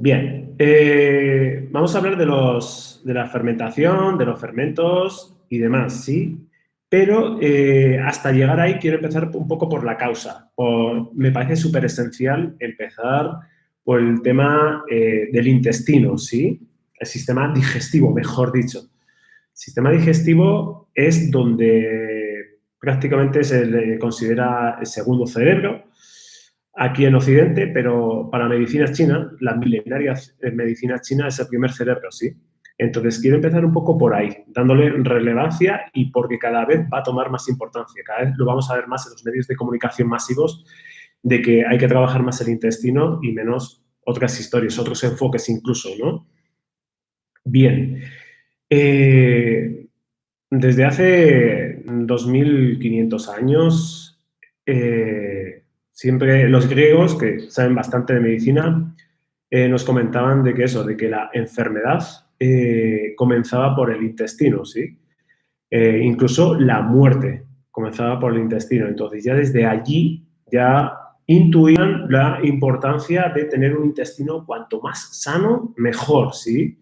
Bien, vamos a hablar de la fermentación, de los fermentos y demás, ¿sí? Pero hasta llegar ahí quiero empezar un poco por la causa. Me parece súper esencial empezar por el tema del intestino, ¿sí? El sistema digestivo, mejor dicho. El sistema digestivo es donde prácticamente se le considera el segundo cerebro aquí en Occidente, pero para medicina china, la milenaria medicina china es el primer cerebro, ¿sí? Entonces, quiero empezar un poco por ahí, dándole relevancia y porque cada vez va a tomar más importancia. Cada vez lo vamos a ver más en los medios de comunicación masivos de que hay que trabajar más el intestino y menos otras historias, otros enfoques incluso, ¿no? Bien. Desde hace 2500 años, siempre los griegos, que saben bastante de medicina, nos comentaban de que eso, de que la enfermedad comenzaba por el intestino, ¿sí? Incluso la muerte comenzaba por el intestino. Entonces, ya desde allí ya intuían la importancia de tener un intestino cuanto más sano, mejor, ¿sí?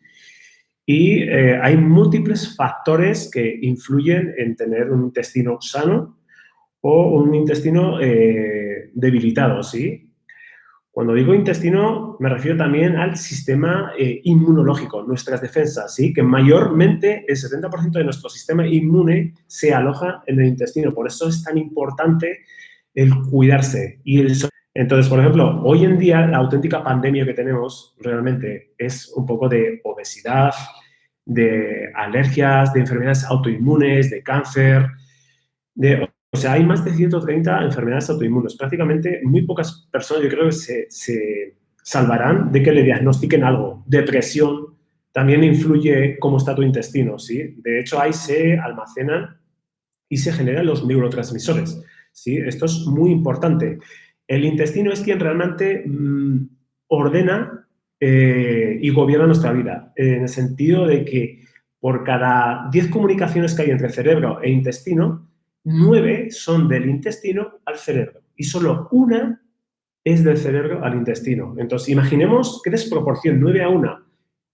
Y hay múltiples factores que influyen en tener un intestino sano o un intestino debilitado, ¿sí? Cuando digo intestino, me refiero también al sistema inmunológico, nuestras defensas, ¿sí? Que mayormente el 70% de nuestro sistema inmune se aloja en el intestino. Por eso es tan importante el cuidarse. Entonces, por ejemplo, hoy en día la auténtica pandemia que tenemos realmente es un poco de obesidad, de alergias, de enfermedades autoinmunes, de cáncer, o sea, hay más de 130 enfermedades autoinmunes. Prácticamente muy pocas personas, yo creo que se salvarán de que le diagnostiquen algo. Depresión también influye cómo está tu intestino, ¿sí? De hecho, ahí se almacenan y se generan los neurotransmisores, ¿sí? Esto es muy importante. El intestino es quien realmente ordena y gobierna nuestra vida, en el sentido de que por cada 10 comunicaciones que hay entre cerebro e intestino, 9 son del intestino al cerebro y solo una es del cerebro al intestino. Entonces, imaginemos qué desproporción, 9 a 1.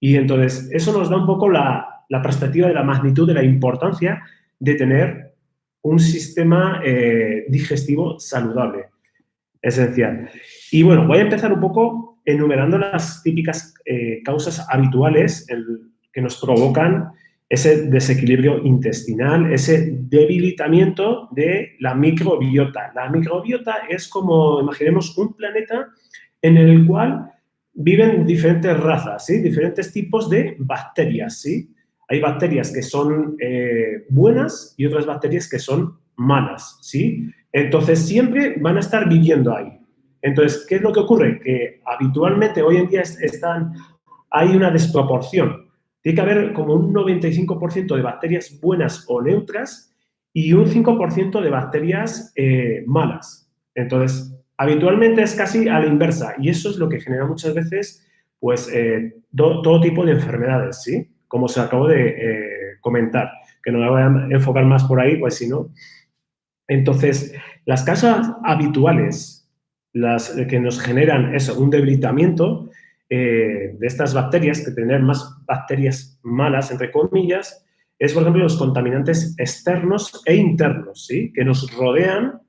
Y entonces, eso nos da un poco la perspectiva de la magnitud, de la importancia de tener un sistema digestivo saludable. Esencial. Y bueno, voy a empezar un poco enumerando las típicas causas habituales que nos provocan ese desequilibrio intestinal, ese debilitamiento de la microbiota. La microbiota es como, imaginemos, un planeta en el cual viven diferentes razas, ¿sí? Diferentes tipos de bacterias, ¿sí? Hay bacterias que son buenas y otras bacterias que son malas, ¿sí? Entonces, siempre van a estar viviendo ahí. Entonces, ¿qué es lo que ocurre? Que habitualmente hoy en día hay una desproporción. Tiene que haber como un 95% de bacterias buenas o neutras y un 5% de bacterias malas. Entonces, habitualmente es casi a la inversa y eso es lo que genera muchas veces pues, todo tipo de enfermedades, ¿sí? Como se acabó de comentar, que no me voy a enfocar más por ahí, pues si no. Entonces, las causas habituales, las que nos generan eso, un debilitamiento de estas bacterias, que tener más bacterias malas, entre comillas, es, por ejemplo, los contaminantes externos e internos, ¿sí? Que nos rodean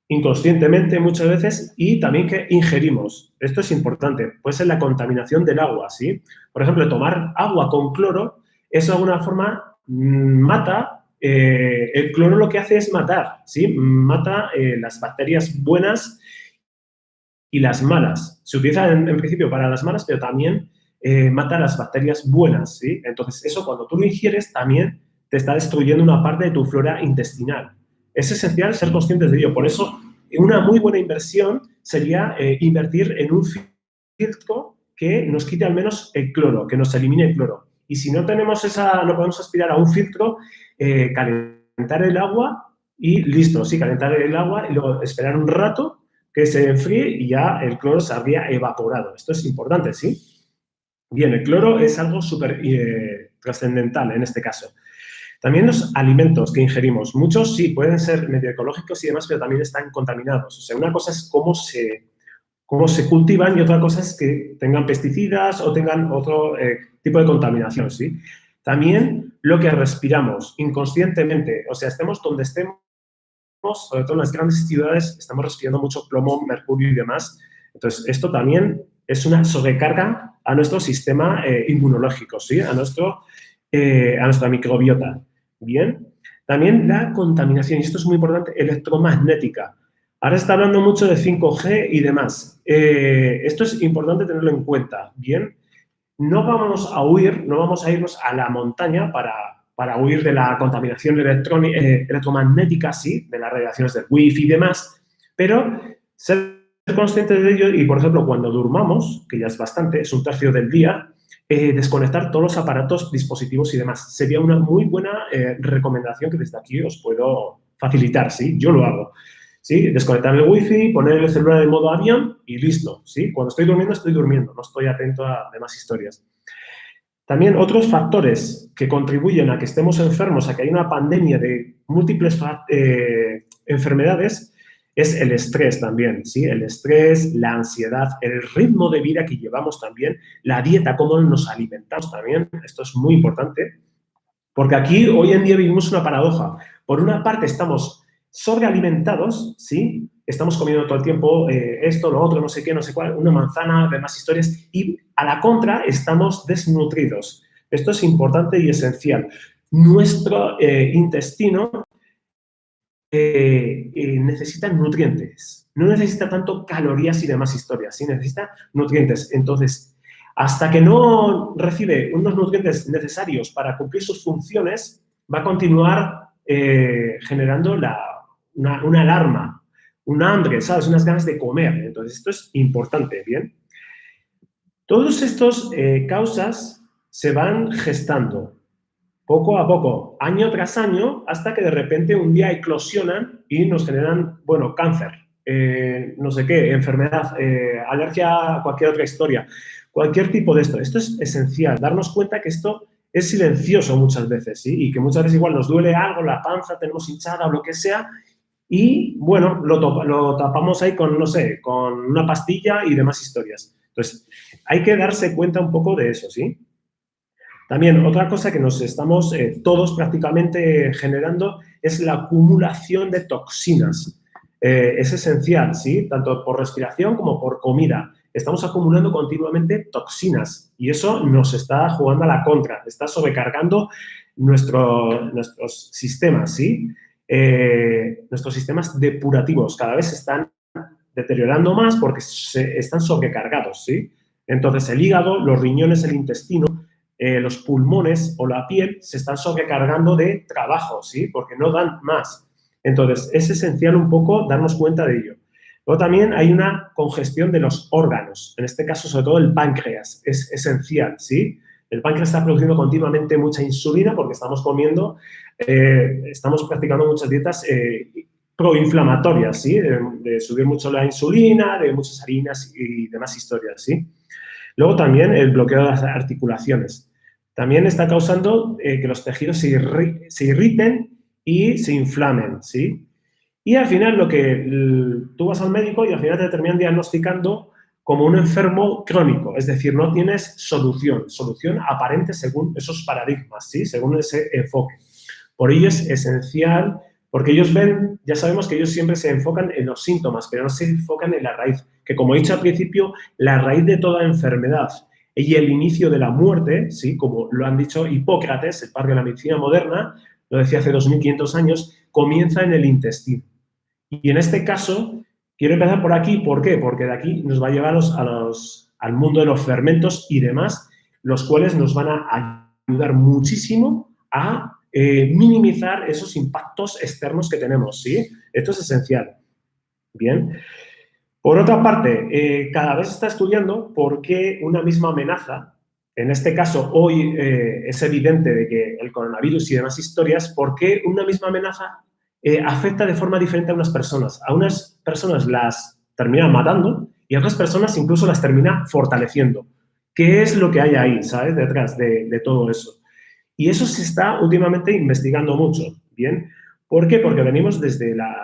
inconscientemente muchas veces y también que ingerimos. Esto es importante. Puede ser la contaminación del agua, ¿sí? Por ejemplo, tomar agua con cloro, eso de alguna forma mata, el cloro lo que hace es matar, ¿sí? Mata las bacterias buenas y las malas. Se utiliza en principio para las malas, pero también mata las bacterias buenas, ¿sí? Entonces, eso cuando tú lo ingieres también te está destruyendo una parte de tu flora intestinal. Es esencial ser conscientes de ello. Por eso, una muy buena inversión sería invertir en un filtro que nos quite al menos el cloro, que nos elimine el cloro. Y si no tenemos no podemos aspirar a un filtro, calentar el agua y listo, sí, calentar el agua y luego esperar un rato que se enfríe y ya el cloro se habría evaporado. Esto es importante, ¿sí? Bien, el cloro es algo súper trascendental en este caso. También los alimentos que ingerimos, muchos sí pueden ser medio ecológicos y demás, pero también están contaminados. O sea, una cosa es cómo se cultivan y otra cosa es que tengan pesticidas o tengan otro tipo de contaminación, ¿sí? También lo que respiramos inconscientemente, o sea, estemos donde estemos, sobre todo en las grandes ciudades, estamos respirando mucho plomo, mercurio y demás. Entonces, esto también es una sobrecarga a nuestro sistema inmunológico, ¿sí? A nuestra microbiota. Bien. También la contaminación, y esto es muy importante, electromagnética. Ahora se está hablando mucho de 5G y demás. Esto es importante tenerlo en cuenta, ¿bien? No vamos a huir, no vamos a irnos a la montaña para huir de la contaminación electromagnética, sí, de las radiaciones del wifi y demás, pero ser consciente de ello y, por ejemplo, cuando durmamos, que ya es bastante, es un tercio del día, desconectar todos los aparatos, dispositivos y demás. Sería una muy buena recomendación que desde aquí os puedo facilitar, ¿sí? Yo lo hago. ¿Sí? Desconectar el wifi, poner el celular en modo avión y listo, ¿sí? Cuando estoy durmiendo, no estoy atento a demás historias. También otros factores que contribuyen a que estemos enfermos, a que haya una pandemia de múltiples enfermedades, es el estrés también, ¿sí? El estrés, la ansiedad, el ritmo de vida que llevamos también, la dieta, cómo nos alimentamos también, esto es muy importante, porque aquí hoy en día vivimos una paradoja. Por una parte estamos sobrealimentados, ¿sí? Estamos comiendo todo el tiempo esto, lo otro, no sé qué, no sé cuál, una manzana, demás historias, y a la contra estamos desnutridos. Esto es importante y esencial. Nuestro intestino necesita nutrientes, no necesita tanto calorías y demás historias, ¿sí? Necesita nutrientes. Entonces, hasta que no recibe unos nutrientes necesarios para cumplir sus funciones, va a continuar generando una alarma, un hambre, ¿sabes? Unas ganas de comer. Entonces, esto es importante, ¿bien? Todas estas causas se van gestando poco a poco, año tras año, hasta que de repente un día eclosionan y nos generan, bueno, cáncer, no sé qué, enfermedad, alergia a cualquier otra historia, cualquier tipo de esto. Esto es esencial, darnos cuenta que esto es silencioso muchas veces, ¿sí? Y que muchas veces igual nos duele algo, la panza, tenemos hinchada o lo que sea, y, bueno, lo tapamos ahí con, no sé, con una pastilla y demás historias. Entonces, hay que darse cuenta un poco de eso, ¿sí? También otra cosa que nos estamos todos prácticamente generando es la acumulación de toxinas. Es esencial, ¿sí? Tanto por respiración como por comida. Estamos acumulando continuamente toxinas y eso nos está jugando a la contra, está sobrecargando nuestros sistemas, ¿sí? Nuestros sistemas depurativos cada vez se están deteriorando más porque están sobrecargados, ¿sí? Entonces el hígado, los riñones, el intestino, los pulmones o la piel se están sobrecargando de trabajo, ¿sí? Porque no dan más. Entonces, es esencial un poco darnos cuenta de ello. Luego también hay una congestión de los órganos, en este caso sobre todo el páncreas, es esencial, ¿sí? El páncreas está produciendo continuamente mucha insulina porque estamos comiendo, estamos practicando muchas dietas proinflamatorias, ¿sí? De subir mucho la insulina, de muchas harinas y demás historias, ¿sí? Luego también el bloqueo de las articulaciones. También está causando que los tejidos se irriten y se inflamen, ¿sí? Y al final tú vas al médico y al final te terminan diagnosticando como un enfermo crónico, es decir, no tienes solución aparente según esos paradigmas, ¿sí? Según ese enfoque. Por ello es esencial, porque ellos ven, ya sabemos que ellos siempre se enfocan en los síntomas, pero no se enfocan en la raíz, que como he dicho al principio, la raíz de toda enfermedad y el inicio de la muerte, ¿sí? Como lo han dicho Hipócrates, el padre de la medicina moderna, lo decía hace 2500 años, comienza en el intestino. Y en este caso, quiero empezar por aquí. ¿Por qué? Porque de aquí nos va a llevar al mundo de los fermentos y demás, los cuales nos van a ayudar muchísimo a minimizar esos impactos externos que tenemos, ¿sí? Esto es esencial. Bien. Por otra parte, cada vez se está estudiando por qué una misma amenaza, en este caso hoy es evidente de que el coronavirus y demás historias, por qué una misma amenaza afecta de forma diferente a unas personas. A unas personas las termina matando y a otras personas incluso las termina fortaleciendo. ¿Qué es lo que hay ahí, sabes, detrás de todo eso? Y eso se está últimamente investigando mucho, ¿bien? ¿Por qué? Porque venimos desde la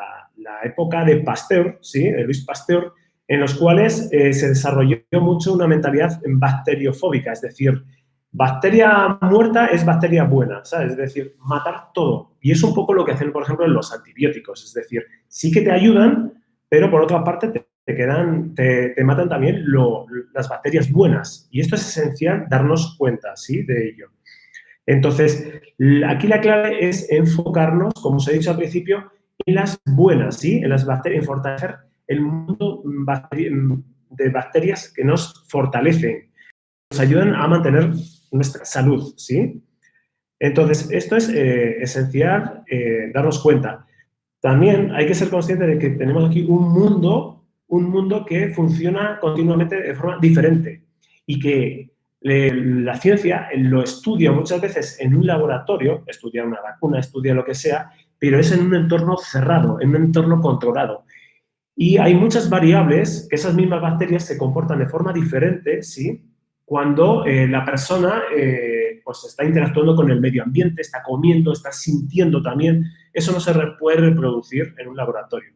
época de Pasteur, ¿sí? De Luis Pasteur, en los cuales se desarrolló mucho una mentalidad bacteriofóbica, es decir, bacteria muerta es bacteria buena, ¿sabes? Es decir, matar todo. Y es un poco lo que hacen, por ejemplo, los antibióticos, es decir, sí que te ayudan, pero por otra parte te matan también las bacterias buenas. Y esto es esencial darnos cuenta, ¿sí? De ello. Entonces, aquí la clave es enfocarnos, como os he dicho al principio, en las buenas, ¿sí? En las bacterias, en fortalecer el mundo de bacterias que nos fortalecen, nos ayudan a mantener nuestra salud, ¿sí? Entonces, esto es esencial darnos cuenta. También hay que ser consciente de que tenemos aquí un mundo que funciona continuamente de forma diferente y que la ciencia lo estudia muchas veces en un laboratorio, estudia una vacuna, estudia lo que sea, pero es en un entorno cerrado, en un entorno controlado. Y hay muchas variables que esas mismas bacterias se comportan de forma diferente, ¿sí? Cuando la persona pues está interactuando con el medio ambiente, está comiendo, está sintiendo también. Eso no se puede reproducir en un laboratorio.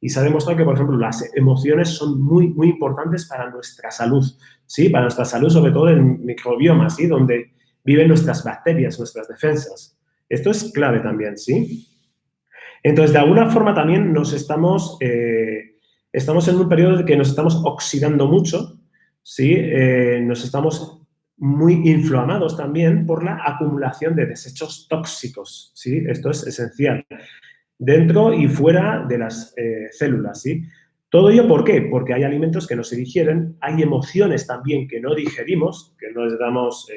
Y se ha demostrado que, por ejemplo, las emociones son muy, muy importantes para nuestra salud, ¿sí? Para nuestra salud, sobre todo en microbioma, ¿sí? Donde viven nuestras bacterias, nuestras defensas. Esto es clave también, ¿sí? Entonces, de alguna forma también estamos en un periodo de que nos estamos oxidando mucho, ¿sí? Nos estamos muy inflamados también por la acumulación de desechos tóxicos, ¿sí? Esto es esencial, dentro y fuera de las células, ¿sí? ¿Todo ello por qué? Porque hay alimentos que no se digieren, hay emociones también que no digerimos, que no les damos...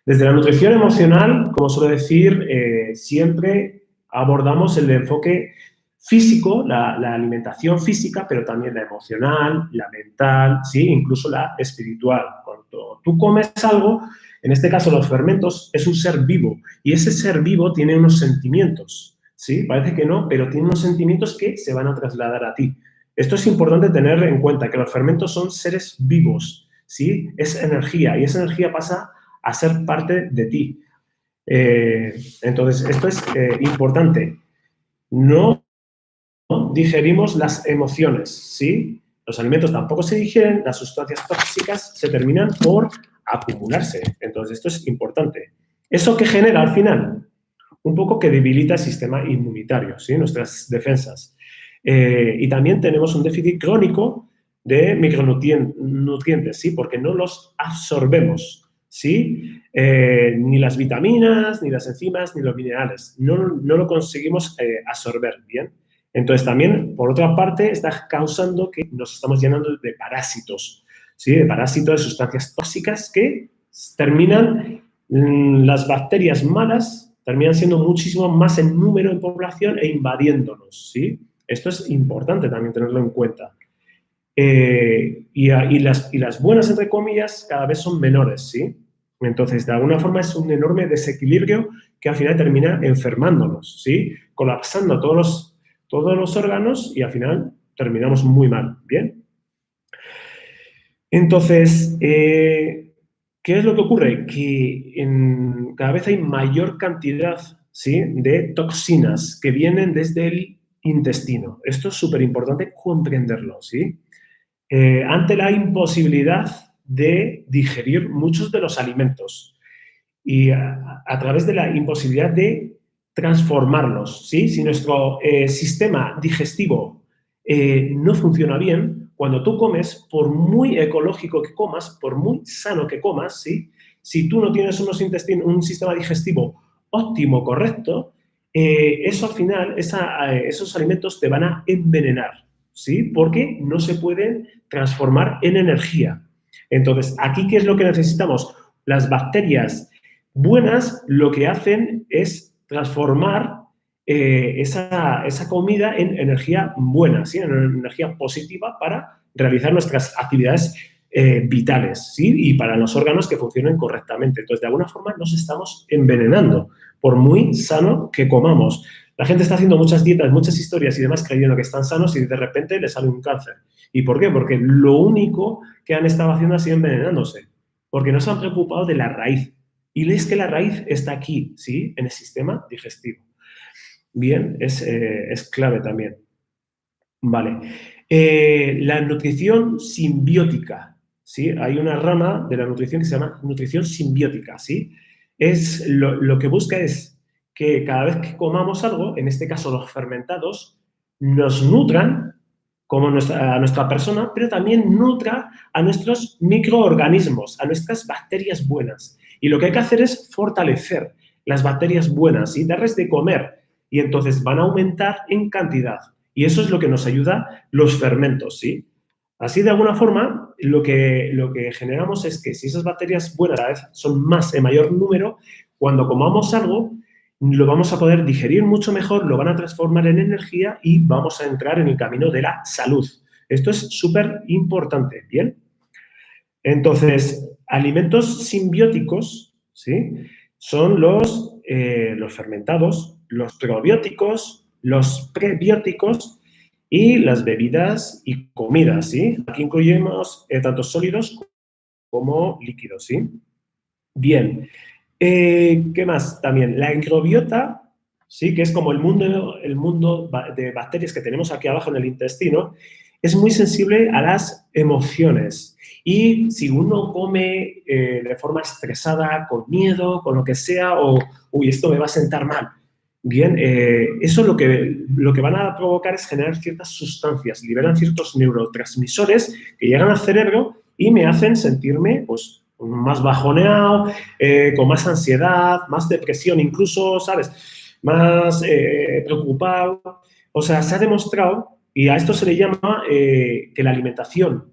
Desde la nutrición emocional, como suelo decir, siempre abordamos el enfoque físico, la alimentación física, pero también la emocional, la mental, ¿sí? Incluso la espiritual. Cuando tú comes algo, en este caso los fermentos, es un ser vivo y ese ser vivo tiene unos sentimientos, ¿sí? Parece que no, pero tiene unos sentimientos que se van a trasladar a ti. Esto es importante tener en cuenta, que los fermentos son seres vivos, ¿sí? Es energía y esa energía pasa a ser parte de ti. Entonces, esto es importante. No digerimos las emociones, ¿sí? Los alimentos tampoco se digieren, las sustancias tóxicas se terminan por acumularse. Entonces, esto es importante. ¿Eso qué genera al final? Un poco que debilita el sistema inmunitario, ¿sí? Nuestras defensas. Y también tenemos un déficit crónico de micronutrientes, ¿sí? Porque no los absorbemos, ¿sí? Ni las vitaminas, ni las enzimas, ni los minerales. No lo conseguimos absorber, ¿bien? Entonces, también, por otra parte, está causando que nos estamos llenando de parásitos, ¿sí? De parásitos, de sustancias tóxicas que terminan, las bacterias malas terminan siendo muchísimo más en número en población e invadiéndonos, ¿sí? Esto es importante también tenerlo en cuenta. Y las buenas, entre comillas, cada vez son menores, ¿sí? Entonces, de alguna forma es un enorme desequilibrio que al final termina enfermándonos, ¿sí? Colapsando todos los órganos y al final terminamos muy mal, ¿bien? Entonces, ¿qué es lo que ocurre? Que cada vez hay mayor cantidad, ¿sí? De toxinas que vienen desde el intestino. Esto es súper importante comprenderlo, ¿sí? Ante la imposibilidad de digerir muchos de los alimentos y a través de la imposibilidad de transformarlos, ¿sí? Si nuestro sistema digestivo no funciona bien, cuando tú comes, por muy ecológico que comas, por muy sano que comas, ¿sí? Si tú no tienes un sistema digestivo óptimo, correcto, eso al final, esos alimentos te van a envenenar, ¿sí? Porque no se pueden transformar en energía. Entonces, aquí, ¿qué es lo que necesitamos? Las bacterias buenas lo que hacen es transformar esa comida en energía buena, ¿sí? En energía positiva para realizar nuestras actividades vitales, ¿sí? Y para los órganos que funcionen correctamente. Entonces, de alguna forma nos estamos envenenando, por muy sano que comamos. La gente está haciendo muchas dietas, muchas historias y demás creyendo que están sanos y de repente les sale un cáncer. ¿Y por qué? Porque lo único que han estado haciendo ha sido envenenándose, porque no se han preocupado de la raíz. Y es que la raíz está aquí, ¿sí? En el sistema digestivo. Bien, es clave también. Vale. La nutrición simbiótica, ¿sí? Hay una rama de la nutrición que se llama nutrición simbiótica, ¿sí? Lo que busca es que cada vez que comamos algo, en este caso los fermentados, nos nutran como a nuestra persona, pero también nutra a nuestros microorganismos, a nuestras bacterias buenas. Y lo que hay que hacer es fortalecer las bacterias buenas y darles de comer. Y entonces van a aumentar en cantidad. Y eso es lo que nos ayuda los fermentos, ¿sí? Así, de alguna forma, lo que generamos es que si esas bacterias buenas cada vez son más en mayor número, cuando comamos algo, lo vamos a poder digerir mucho mejor, lo van a transformar en energía y vamos a entrar en el camino de la salud. Esto es súper importante, ¿bien? Entonces, alimentos simbióticos, ¿sí? Son los fermentados, los probióticos, los prebióticos y las bebidas y comidas, ¿sí? Aquí incluimos tanto sólidos como líquidos, ¿sí? Bien. ¿Qué más? También la microbiota, ¿sí? Que es como el mundo de bacterias que tenemos aquí abajo en el intestino, es muy sensible a las emociones. Y si uno come de forma estresada, con miedo, con lo que sea, o, uy, esto me va a sentar mal, bien, eso lo que van a provocar es generar ciertas sustancias, liberan ciertos neurotransmisores que llegan al cerebro y me hacen sentirme, pues, más bajoneado, con más ansiedad, más depresión, incluso, ¿sabes? Más preocupado. O sea, se ha demostrado, y a esto se le llama que la alimentación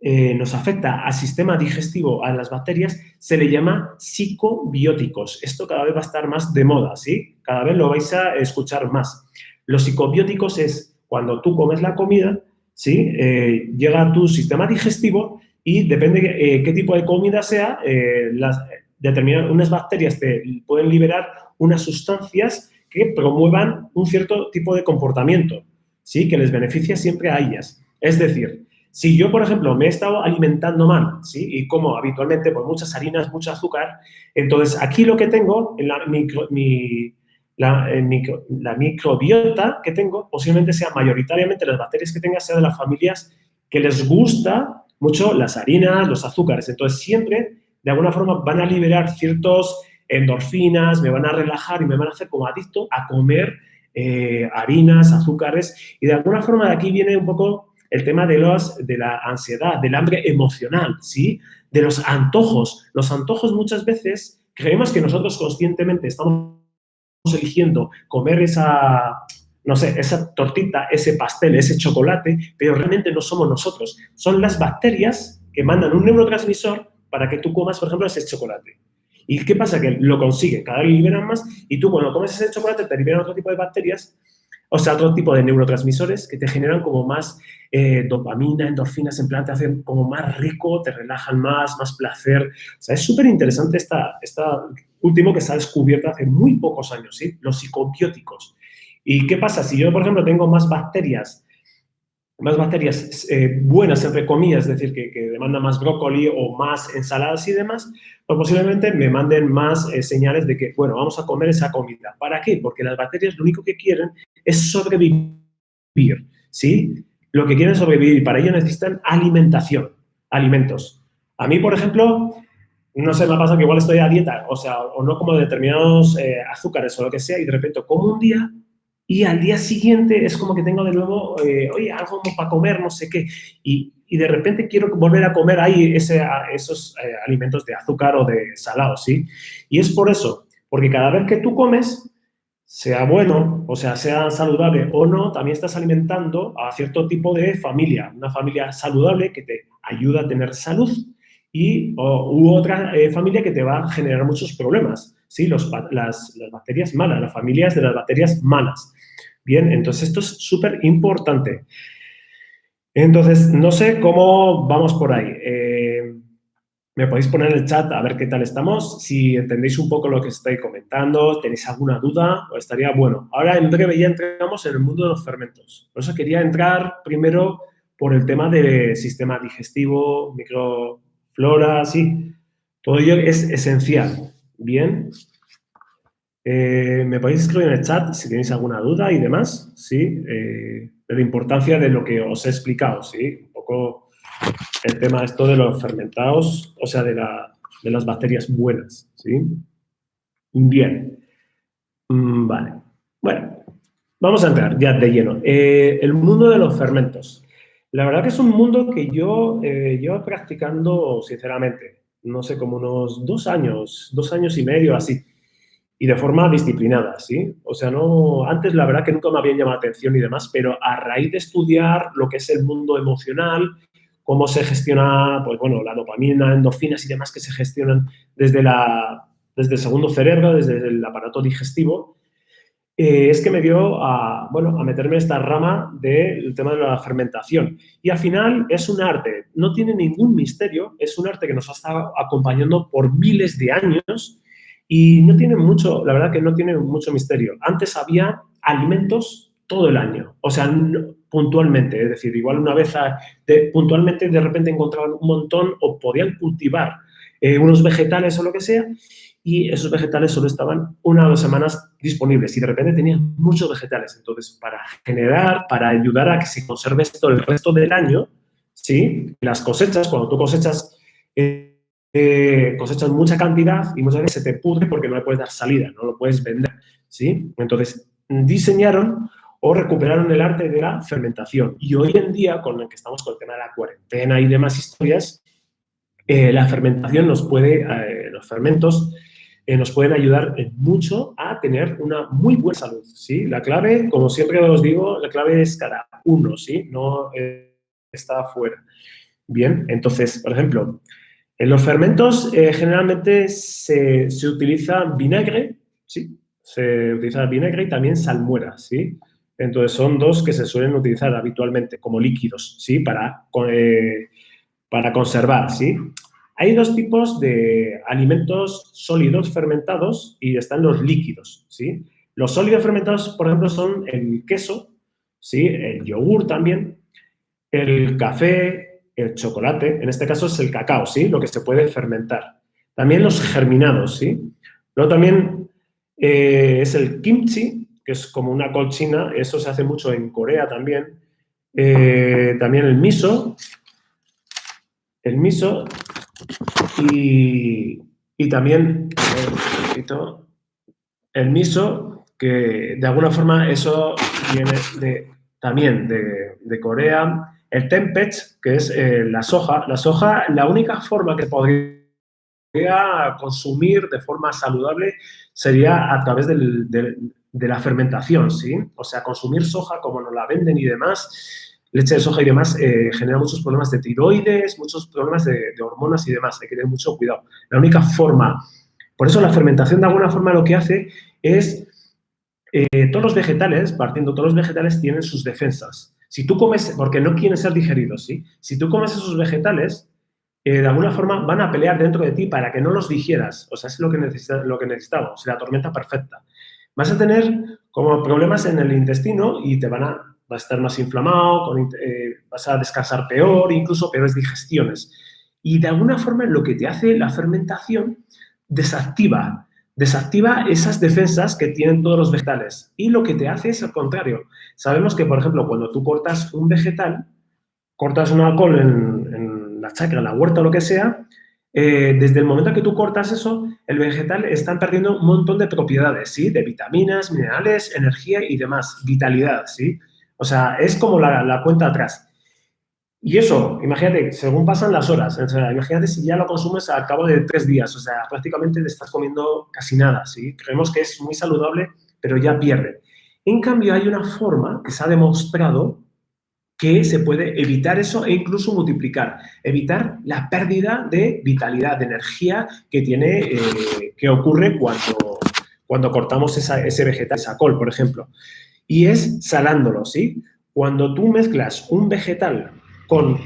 nos afecta al sistema digestivo, a las bacterias, se le llama psicobióticos. Esto cada vez va a estar más de moda, ¿sí? Cada vez lo vais a escuchar más. Los psicobióticos es cuando tú comes la comida, ¿sí? Llega a tu sistema digestivo y depende qué tipo de comida sea, unas bacterias te pueden liberar unas sustancias que promuevan un cierto tipo de comportamiento, ¿sí? Que les beneficia siempre a ellas. Es decir, si yo, por ejemplo, me he estado alimentando mal, ¿sí? Y como habitualmente por muchas harinas, mucho azúcar, entonces aquí lo que tengo, en la microbiota que tengo, posiblemente sea mayoritariamente las bacterias que tenga, sea de las familias que les gusta mucho las harinas, los azúcares. Entonces, siempre, de alguna forma, van a liberar ciertos endorfinas, me van a relajar y me van a hacer como adicto a comer harinas, azúcares. Y de alguna forma de aquí viene un poco el tema de la ansiedad, del hambre emocional, ¿sí? De los antojos. Los antojos muchas veces creemos que nosotros conscientemente estamos eligiendo comer no sé, esa tortita, ese pastel, ese chocolate, pero realmente no somos nosotros. Son las bacterias que mandan un neurotransmisor para que tú comas, por ejemplo, ese chocolate. ¿Y qué pasa? Que lo consiguen, cada vez liberan más y tú cuando comes ese chocolate te liberan otro tipo de bacterias, o sea, otro tipo de neurotransmisores que te generan como más dopamina, endorfinas, en plan te hacen como más rico, te relajan más placer. O sea, es súper interesante esta último que se ha descubierto hace muy pocos años, ¿sí? Los psicobióticos. ¿Y qué pasa? Si yo, por ejemplo, tengo más bacterias buenas, entre comillas, es decir, que demandan más brócoli o más ensaladas y demás, pues posiblemente me manden más señales de que, bueno, vamos a comer esa comida. ¿Para qué? Porque las bacterias lo único que quieren es sobrevivir, ¿sí? Lo que quieren es sobrevivir y para ello necesitan alimentación, alimentos. A mí, por ejemplo, no sé, me pasa que igual estoy a dieta, o sea, o no como determinados azúcares o lo que sea, y de repente como un día y al día siguiente es como que tengo de nuevo, oye, algo para comer, no sé qué, y de repente quiero volver a comer ahí esos alimentos de azúcar o de salado, ¿sí? Y es por eso, porque cada vez que tú comes, sea bueno, o sea saludable o no, también estás alimentando a cierto tipo de familia, una familia saludable que te ayuda a tener salud u otra familia que te va a generar muchos problemas, ¿sí? Las bacterias malas, las familias de las bacterias malas. Bien, entonces esto es súper importante. Entonces, no sé cómo vamos por ahí. Me podéis poner en el chat a ver qué tal estamos. Si entendéis un poco lo que estoy comentando, tenéis alguna duda, os estaría bueno. Ahora, en breve, ya entramos en el mundo de los fermentos. Por eso quería entrar primero por el tema del sistema digestivo, microflora, sí. Todo ello es esencial. Bien. Me podéis escribir en el chat si tenéis alguna duda y demás. Sí. de la importancia de lo que os he explicado, ¿sí? Un poco el tema esto de los fermentados, o sea, de las bacterias buenas, ¿sí? Bien. Vale. Bueno, vamos a entrar ya de lleno. El mundo de los fermentos. La verdad que es un mundo que yo llevo practicando, sinceramente, no sé, como unos 2 años y medio, así, y de forma disciplinada, ¿sí? O sea, no, antes la verdad que nunca me habían llamado la atención y demás, pero a raíz de estudiar lo que es el mundo emocional, cómo se gestiona, pues bueno, la dopamina, endorfinas y demás que se gestionan desde el segundo cerebro, desde el aparato digestivo, es que me dio a meterme en esta rama del tema de la fermentación. Y al final es un arte, no tiene ningún misterio, es un arte que nos ha estado acompañando por miles de años y no tiene mucho, la verdad que no tiene mucho misterio. Antes había alimentos todo el año, o sea, puntualmente, es decir, igual una vez puntualmente de repente encontraban un montón o podían cultivar unos vegetales o lo que sea, y esos vegetales solo estaban 1 o 2 semanas disponibles y de repente tenían muchos vegetales. Entonces, para ayudar a que se conserve esto el resto del año, ¿sí? Las cosechas, cuando tú cosechas mucha cantidad y muchas veces se te pudre porque no le puedes dar salida, no lo puedes vender, ¿sí? Entonces, diseñaron o recuperaron el arte de la fermentación. Y hoy en día, con el que estamos con el tema de la cuarentena y demás historias, la fermentación los fermentos nos pueden ayudar mucho a tener una muy buena salud, ¿sí? La clave, como siempre os digo, la clave es cada uno, ¿sí? No está afuera. Bien, entonces, por ejemplo, en los fermentos generalmente se utiliza vinagre, ¿sí? Se utiliza vinagre y también salmuera, ¿sí? Entonces, son dos que se suelen utilizar habitualmente como líquidos, ¿sí? Para conservar, ¿sí? Hay 2 tipos de alimentos sólidos fermentados y están los líquidos, ¿sí? Los sólidos fermentados, por ejemplo, son el queso, ¿sí? El yogur también, el café, el chocolate, en este caso es el cacao, ¿sí? Lo que se puede fermentar. También los germinados, ¿sí? Luego también es el kimchi, que es como una col china, eso se hace mucho en Corea también. También el miso y también el miso, que de alguna forma eso viene también de Corea. El tempeh, que es la soja. La soja, la única forma que podría consumir de forma saludable sería a través de la fermentación, ¿sí? O sea, consumir soja como nos la venden y demás, leche de soja y demás, genera muchos problemas de tiroides, muchos problemas de hormonas y demás. Hay que tener mucho cuidado. La única forma, por eso la fermentación de alguna forma lo que hace es, todos los vegetales tienen sus defensas. Si tú comes, porque no quieren ser digeridos, ¿sí? Si tú comes esos vegetales, de alguna forma van a pelear dentro de ti para que no los digieras. O sea, es lo que necesitamos, la tormenta perfecta. Vas a tener como problemas en el intestino y vas a estar más inflamado, vas a descansar peor, incluso peores digestiones. Y de alguna forma lo que te hace la fermentación desactiva esas defensas que tienen todos los vegetales. Y lo que te hace es al contrario. Sabemos que, por ejemplo, cuando tú cortas un vegetal, cortas una col en la chacra, en la huerta o lo que sea, desde el momento que tú cortas eso, el vegetal está perdiendo un montón de propiedades, ¿sí? De vitaminas, minerales, energía y demás, vitalidad, ¿sí? O sea, es como la cuenta atrás. Y eso, imagínate, según pasan las horas, o sea, imagínate si ya lo consumes al cabo de 3 días, o sea, prácticamente te estás comiendo casi nada, ¿sí? Creemos que es muy saludable, pero ya pierde. En cambio, hay una forma que se ha demostrado que se puede evitar eso e incluso multiplicar, evitar la pérdida de vitalidad, de energía que ocurre cuando cortamos ese vegetal, esa col, por ejemplo. Y es salándolo, ¿sí? Cuando tú mezclas un vegetal con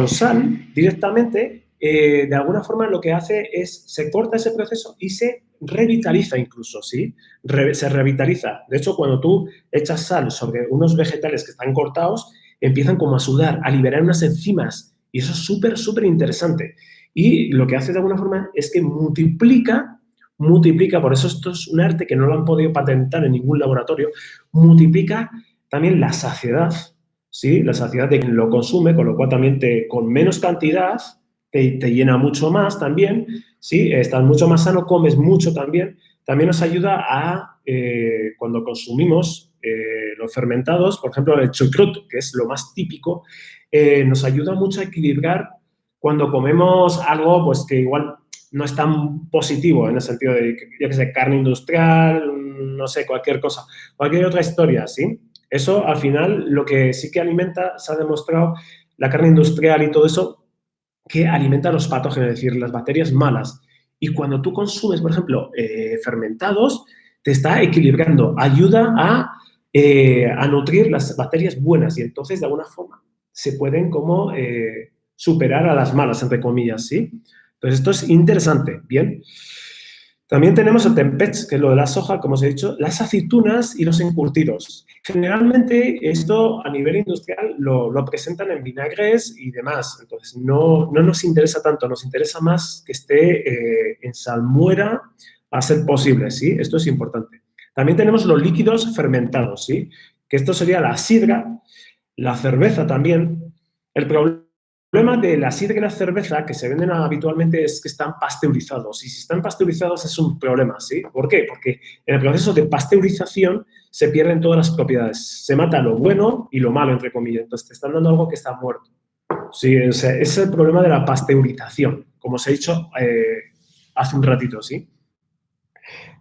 sal directamente, de alguna forma lo que hace es, se corta ese proceso y se revitaliza incluso, ¿sí? Se revitaliza. De hecho, cuando tú echas sal sobre unos vegetales que están cortados, empiezan como a sudar, a liberar unas enzimas. Y eso es súper, súper interesante. Y lo que hace de alguna forma es que multiplica, por eso esto es un arte que no lo han podido patentar en ningún laboratorio, multiplica también la saciedad, ¿sí? La saciedad de quien lo consume, con lo cual también con menos cantidad te llena mucho más también, ¿sí? Estás mucho más sano, comes mucho también. También nos ayuda a, cuando consumimos los fermentados, por ejemplo, el chucrut, que es lo más típico, nos ayuda mucho a equilibrar cuando comemos algo pues, que igual no es tan positivo en el sentido de, yo qué sé, carne industrial, no sé, cualquier cosa, cualquier otra historia, ¿sí? Eso, al final, lo que sí que alimenta, se ha demostrado, la carne industrial y todo eso, que alimenta los patógenos, es decir, las bacterias malas. Y cuando tú consumes, por ejemplo, fermentados, te está equilibrando, ayuda a nutrir las bacterias buenas y entonces, de alguna forma, se pueden como superar a las malas, entre comillas, ¿sí? Entonces, esto es interesante, ¿bien? También tenemos el tempeh, que es lo de la soja, como os he dicho, las aceitunas y los encurtidos. Generalmente esto a nivel industrial lo presentan en vinagres y demás, entonces no nos interesa tanto, nos interesa más que esté en salmuera a ser posible, ¿sí? Esto es importante. También tenemos los líquidos fermentados, ¿sí? Que esto sería la sidra, la cerveza también. El problema de la sidra y la cerveza que se venden habitualmente es que están pasteurizados. Y si están pasteurizados es un problema, ¿sí? ¿Por qué? Porque en el proceso de pasteurización se pierden todas las propiedades. Se mata lo bueno y lo malo, entre comillas. Entonces, te están dando algo que está muerto. Sí, ese es el problema de la pasteurización, como os he dicho hace un ratito, ¿sí?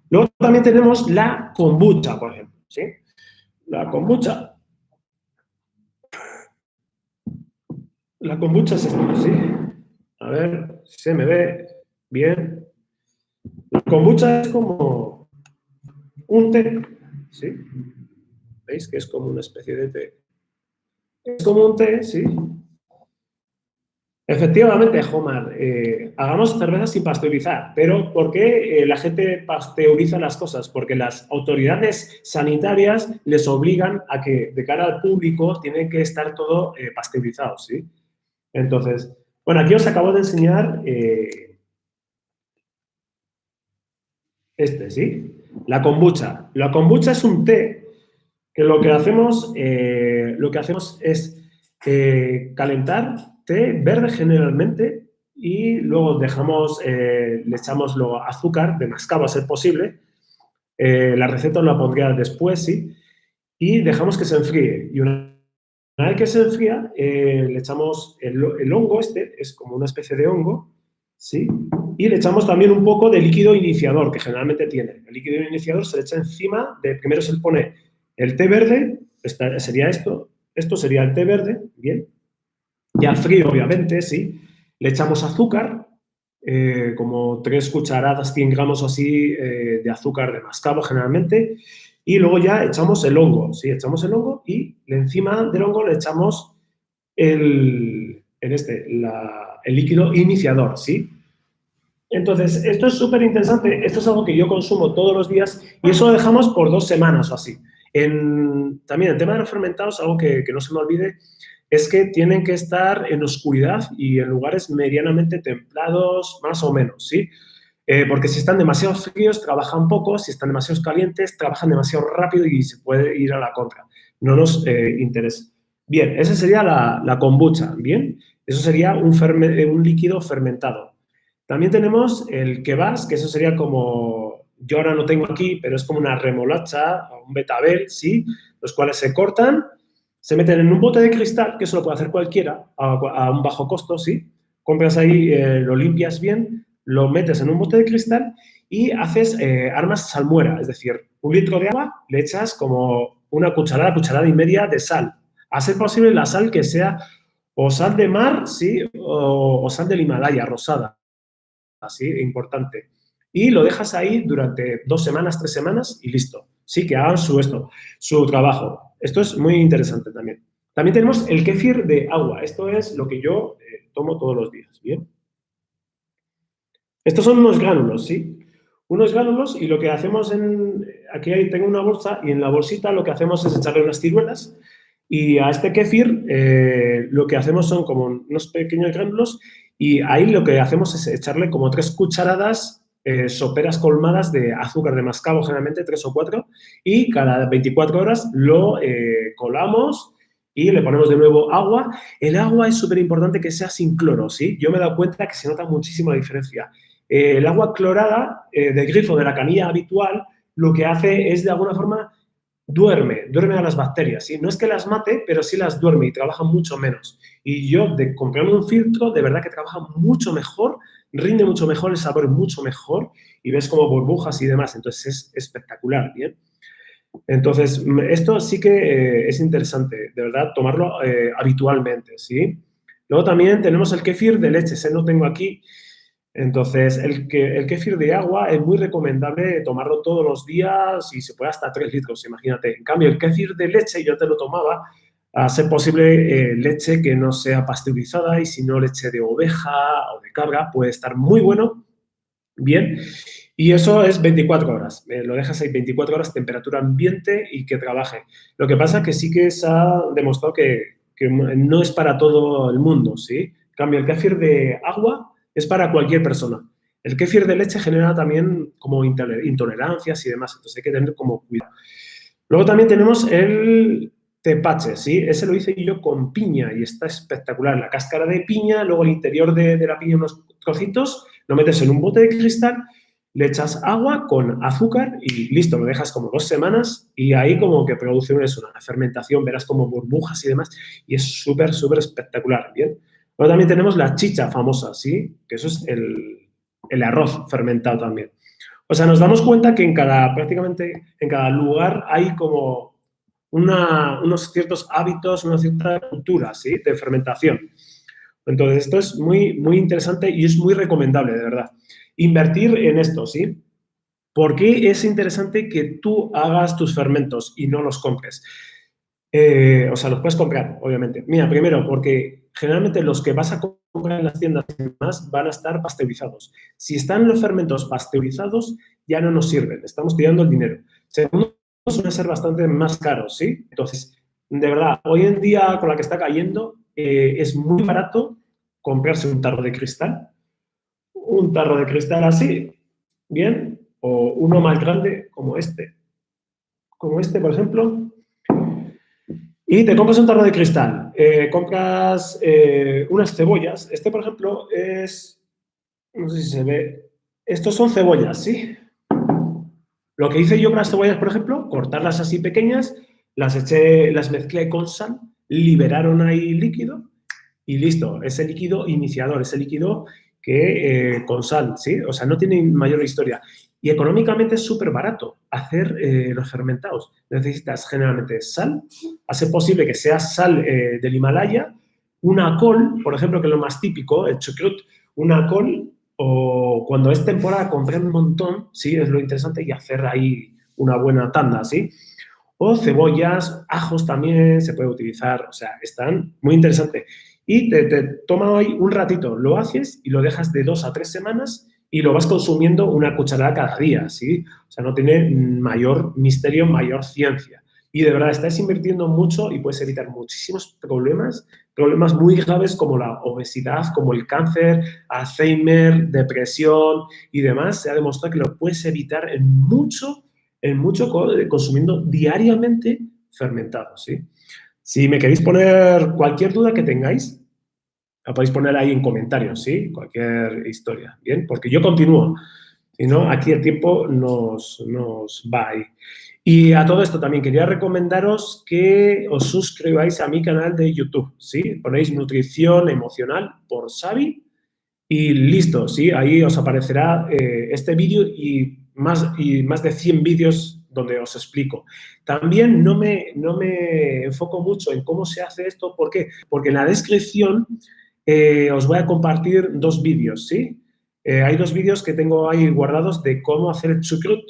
Luego también tenemos la kombucha, por ejemplo, ¿sí? La kombucha es esto, ¿sí? A ver si se me ve bien. La kombucha es como un té, ¿sí? ¿Veis que es como una especie de té? Es como un té, ¿sí? Efectivamente, Omar, hagamos cervezas sin pasteurizar, pero ¿por qué la gente pasteuriza las cosas? Porque las autoridades sanitarias les obligan a que de cara al público tiene que estar todo pasteurizado, ¿sí? Entonces, bueno, aquí os acabo de enseñar ¿sí? La kombucha. La kombucha es un té que lo que hacemos es calentar té verde generalmente y luego le echamos luego azúcar de mascabo a ser posible. La receta os la pondría después, sí. Y dejamos que se enfríe. Y una vez que se enfría, le echamos el hongo es como una especie de hongo, ¿sí? Y le echamos también un poco de líquido iniciador, que generalmente tiene. El líquido iniciador se le echa encima, primero se le pone el té verde, sería esto sería el té verde, bien, ya frío, obviamente, sí. Le echamos azúcar, como 3 cucharadas, 100 gramos o así de azúcar de mascabo generalmente, y luego ya echamos el hongo, ¿sí? Echamos el hongo y encima del hongo le echamos el líquido iniciador, ¿sí? Entonces, esto es súper interesante. Esto es algo que yo consumo todos los días y eso lo dejamos por 2 semanas o así. También el tema de los fermentados, algo que no se me olvide, es que tienen que estar en oscuridad y en lugares medianamente templados, más o menos, ¿sí? Porque si están demasiado fríos, trabajan poco, si están demasiado calientes, trabajan demasiado rápido y se puede ir a la contra. No nos interesa. Bien, esa sería la kombucha, ¿bien? Eso sería un líquido fermentado. También tenemos el kvass, que eso sería como, yo ahora no tengo aquí, pero es como una remolacha o un betabel, ¿sí? Los cuales se cortan, se meten en un bote de cristal, que eso lo puede hacer cualquiera, a un bajo costo, ¿sí? Compras ahí, lo limpias bien, lo metes en un bote de cristal y haces armas salmuera, es decir, 1 litro de agua, le echas como una cucharada, cucharada y media de sal. A ser posible la sal que sea o sal de mar, ¿sí? O sal del Himalaya, rosada. Así, importante. Y lo dejas ahí durante 2 semanas, 3 semanas y listo. Sí, que hagan su trabajo. Esto es muy interesante también. También tenemos el kéfir de agua. Esto es lo que yo tomo todos los días, ¿bien? Estos son unos gránulos, ¿sí? Unos gránulos y lo que hacemos aquí tengo una bolsa y en la bolsita lo que hacemos es echarle unas ciruelas y a este kéfir lo que hacemos son como unos pequeños gránulos y ahí lo que hacemos es echarle como 3 cucharadas soperas colmadas de azúcar de mascabo, generalmente 3 o 4, y cada 24 horas lo colamos y le ponemos de nuevo agua. El agua es súper importante que sea sin cloro, ¿sí? Yo me he dado cuenta que se nota muchísimo la diferencia. El agua clorada del grifo de la canilla habitual lo que hace es, de alguna forma, duerme a las bacterias, ¿sí? No es que las mate, pero sí las duerme y trabaja mucho menos. Y yo, de comprarme un filtro, de verdad que trabaja mucho mejor, rinde mucho mejor, el sabor es mucho mejor y ves como burbujas y demás. Entonces, es espectacular, ¿bien? Entonces, esto sí que es interesante, de verdad, tomarlo habitualmente, ¿sí? Luego también tenemos el kéfir de leche, ese no tengo aquí. Entonces, el kéfir de agua es muy recomendable tomarlo todos los días y se puede hasta 3 litros, imagínate. En cambio, el kéfir de leche yo te lo tomaba, a ser posible leche que no sea pasteurizada y si no leche de oveja o de cabra, puede estar muy bueno, bien. Y eso es 24 horas. Lo dejas ahí 24 horas, temperatura ambiente y que trabaje. Lo que pasa es que sí que se ha demostrado que no es para todo el mundo, ¿sí? En cambio, el kéfir de agua es para cualquier persona. El kéfir de leche genera también como intolerancias y demás, entonces hay que tener como cuidado. Luego también tenemos el tepache, ¿sí? Ese lo hice yo con piña y está espectacular. La cáscara de piña, luego el interior de la piña unos trocitos, lo metes en un bote de cristal, le echas agua con azúcar y listo, lo dejas como 2 semanas y ahí como que produce una fermentación, verás como burbujas y demás y es súper, súper espectacular, ¿bien? Luego también tenemos la chicha famosa, ¿sí? Que eso es el arroz fermentado también. O sea, nos damos cuenta que prácticamente en cada lugar hay como unos ciertos hábitos, una cierta cultura, ¿sí? De fermentación. Entonces, esto es muy, muy interesante y es muy recomendable, de verdad. Invertir en esto, ¿sí? ¿Por qué es interesante que tú hagas tus fermentos y no los compres? O sea, los puedes comprar, obviamente. Mira, primero, porque generalmente los que vas a comprar en las tiendas y demás van a estar pasteurizados. Si están los fermentos pasteurizados, ya no nos sirven, estamos tirando el dinero. Segundo, suelen ser bastante más caros, ¿sí? Entonces, de verdad, hoy en día, con la que está cayendo, es muy barato comprarse un tarro de cristal así, bien, o uno más grande como este, por ejemplo, y te compras un tarro de cristal, compras unas cebollas. Este, por ejemplo, no sé si se ve, estos son cebollas, ¿sí? Lo que hice yo con las cebollas, por ejemplo, cortarlas así pequeñas, las mezclé con sal, liberaron ahí líquido y listo. Ese líquido iniciador, ese líquido que con sal, ¿sí? O sea, no tiene mayor historia. Y económicamente es súper barato hacer los fermentados. Necesitas generalmente sal, hace posible que sea sal del Himalaya, una col, por ejemplo, que es lo más típico, el chucrut, una col, o cuando es temporada comprar un montón, sí, es lo interesante, y hacer ahí una buena tanda, ¿sí? O cebollas, ajos también se puede utilizar, o sea, están muy interesantes. Y te toma ahí un ratito, lo haces y lo dejas de 2 a 3 semanas y lo vas consumiendo una cucharada cada día, ¿sí? O sea, no tiene mayor misterio, mayor ciencia. Y de verdad, estás invirtiendo mucho y puedes evitar muchísimos problemas muy graves como la obesidad, como el cáncer, Alzheimer, depresión y demás. Se ha demostrado que lo puedes evitar en mucho consumiendo diariamente fermentados, ¿sí? Si me queréis poner cualquier duda que tengáis, la podéis poner ahí en comentarios, ¿sí? Cualquier historia, ¿bien? Porque yo continúo. Si no, aquí el tiempo nos va ahí. Y a todo esto también quería recomendaros que os suscribáis a mi canal de YouTube, ¿sí? Ponéis nutrición emocional por Xavi y listo, ¿sí? Ahí os aparecerá este vídeo y más de 100 vídeos donde os explico. También no me enfoco mucho en cómo se hace esto. ¿Por qué? Porque en la descripción os voy a compartir 2 vídeos, ¿sí? Hay 2 vídeos que tengo ahí guardados de cómo hacer el chucrut,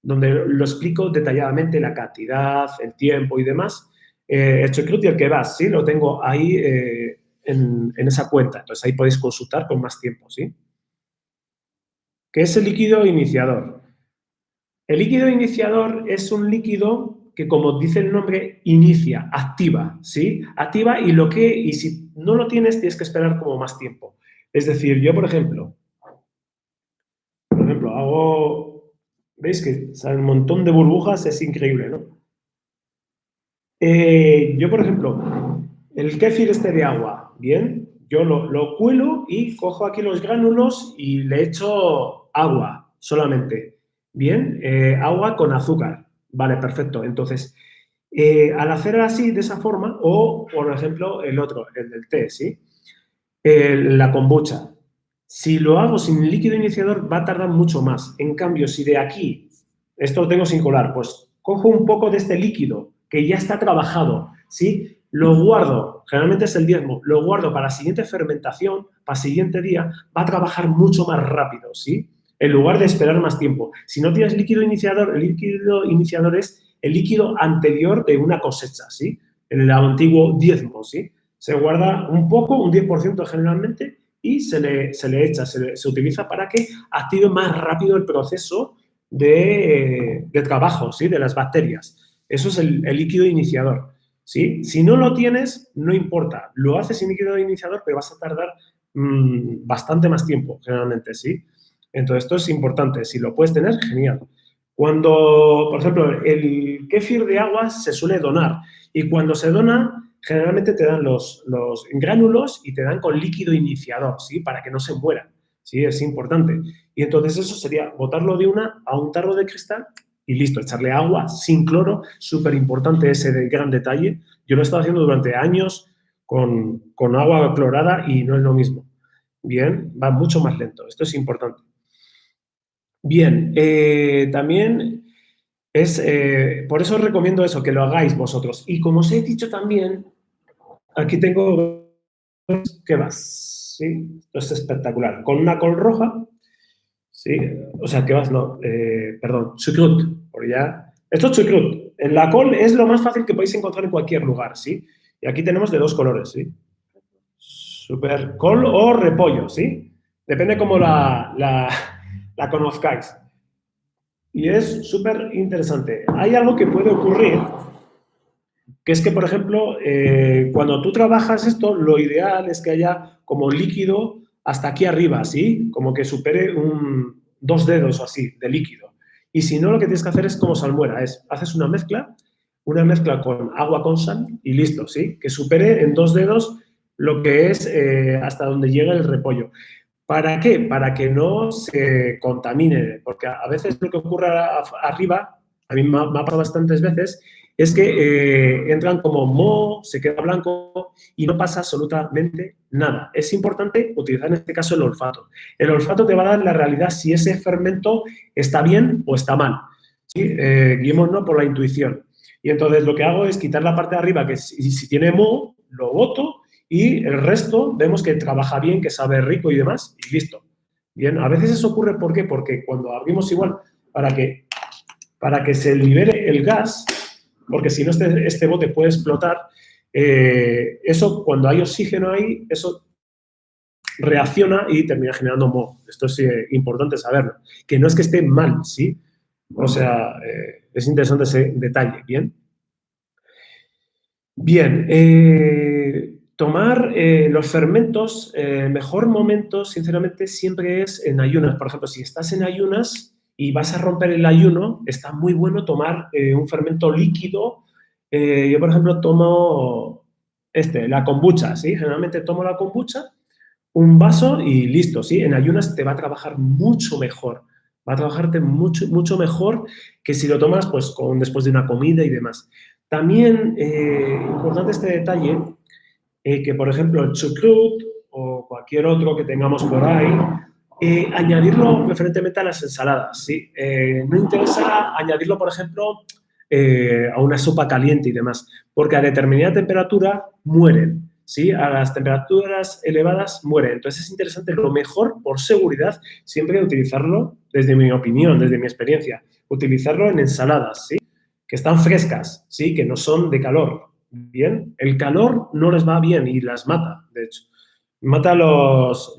donde lo explico detalladamente, la cantidad, el tiempo y demás. El chucrut y el kebab, ¿sí? Lo tengo ahí en esa cuenta. Entonces, ahí podéis consultar con más tiempo, ¿sí? ¿Qué es el líquido iniciador? El líquido iniciador es un líquido que, como dice el nombre, inicia, activa, ¿sí? Activa y si no lo tienes que esperar como más tiempo. Es decir, yo, por ejemplo, ¿veis que sale un montón de burbujas? Es increíble, ¿no? Yo, por ejemplo, el kéfir este de agua, bien, yo lo cuelo y cojo aquí los gránulos y le echo agua solamente, bien, agua con azúcar, vale, perfecto. Entonces, al hacer así, de esa forma, o por ejemplo, el otro, el del té, ¿sí? La kombucha. Si lo hago sin líquido iniciador, va a tardar mucho más. En cambio, si de aquí, esto lo tengo sin colar, pues cojo un poco de este líquido que ya está trabajado, ¿sí? Lo guardo, generalmente es el diezmo, lo guardo para la siguiente fermentación, para el siguiente día, va a trabajar mucho más rápido, ¿sí? En lugar de esperar más tiempo. Si no tienes líquido iniciador, el líquido iniciador es el líquido anterior de una cosecha, ¿sí? El antiguo diezmo, ¿sí? Se guarda un poco, un 10% generalmente, y se le echa, se utiliza para que active más rápido el proceso de trabajo, ¿sí? De las bacterias. Eso es el líquido iniciador, ¿sí? Si no lo tienes, no importa. Lo haces sin líquido iniciador, pero vas a tardar bastante más tiempo, generalmente, ¿sí? Entonces, esto es importante. Si lo puedes tener, genial. Cuando, por ejemplo, el kéfir de agua se suele donar y cuando se dona, generalmente te dan los gránulos y te dan con líquido iniciador, ¿sí? Para que no se mueran, ¿sí? Es importante. Y entonces eso sería botarlo de una a un tarro de cristal y listo, echarle agua sin cloro, súper importante ese gran detalle. Yo lo he estado haciendo durante años con agua clorada y no es lo mismo. Bien, va mucho más lento, esto es importante. Bien, también por eso os recomiendo eso, que lo hagáis vosotros. Y como os he dicho también, aquí tengo ¿qué vas? ¿Sí? Esto es espectacular. Con una col roja, ¿sí? O sea, ¿qué vas? No, perdón, chucrut, porque ya... Esto es chucrut. La col es lo más fácil que podéis encontrar en cualquier lugar, ¿sí? Y aquí tenemos de dos colores, ¿sí? Super col o repollo, ¿sí? Depende cómo la conozcáis. Y es súper interesante. Hay algo que puede ocurrir, que es que, por ejemplo, cuando tú trabajas esto, lo ideal es que haya como líquido hasta aquí arriba, ¿sí? Como que supere 2 dedos o así de líquido. Y si no, lo que tienes que hacer es como salmuera, haces una mezcla con agua con sal y listo, ¿sí? Que supere en 2 dedos lo que es hasta donde llega el repollo. ¿Para qué? Para que no se contamine, porque a veces lo que ocurre arriba, a mí me ha pasado bastantes veces, es que entran como moho, se queda blanco y no pasa absolutamente nada. Es importante utilizar en este caso el olfato. El olfato te va a dar la realidad si ese fermento está bien o está mal. ¿Sí? Guiémonos por la intuición. Y entonces lo que hago es quitar la parte de arriba, que si tiene moho, lo boto y el resto vemos que trabaja bien, que sabe rico y demás, y listo. Bien, a veces eso ocurre, ¿por qué? Porque cuando abrimos igual, para que se libere el gas, porque si no este bote puede explotar, eso cuando hay oxígeno ahí, eso reacciona y termina generando moho. Esto es importante saberlo. Que no es que esté mal, ¿sí? O sea, es interesante ese detalle, ¿bien? Bien, tomar los fermentos, mejor momento, sinceramente, siempre es en ayunas. Por ejemplo, si estás en ayunas y vas a romper el ayuno, está muy bueno tomar un fermento líquido. Yo, por ejemplo, tomo la kombucha, ¿sí? Generalmente tomo la kombucha, un vaso y listo, ¿sí? En ayunas te va a trabajar mucho mejor. Va a trabajarte mucho, mucho mejor que si lo tomas pues, después de una comida y demás. También, importante este detalle, que por ejemplo el chucrut o cualquier otro que tengamos por ahí, añadirlo preferentemente a las ensaladas, ¿sí? No interesa añadirlo, por ejemplo, a una sopa caliente y demás, porque a determinada temperatura mueren, ¿sí? A las temperaturas elevadas mueren. Entonces es interesante, lo mejor, por seguridad, siempre utilizarlo, desde mi opinión, desde mi experiencia, utilizarlo en ensaladas, ¿sí? Que están frescas, ¿sí? Que no son de calor. Bien, el calor no les va bien y las mata, de hecho. Mata los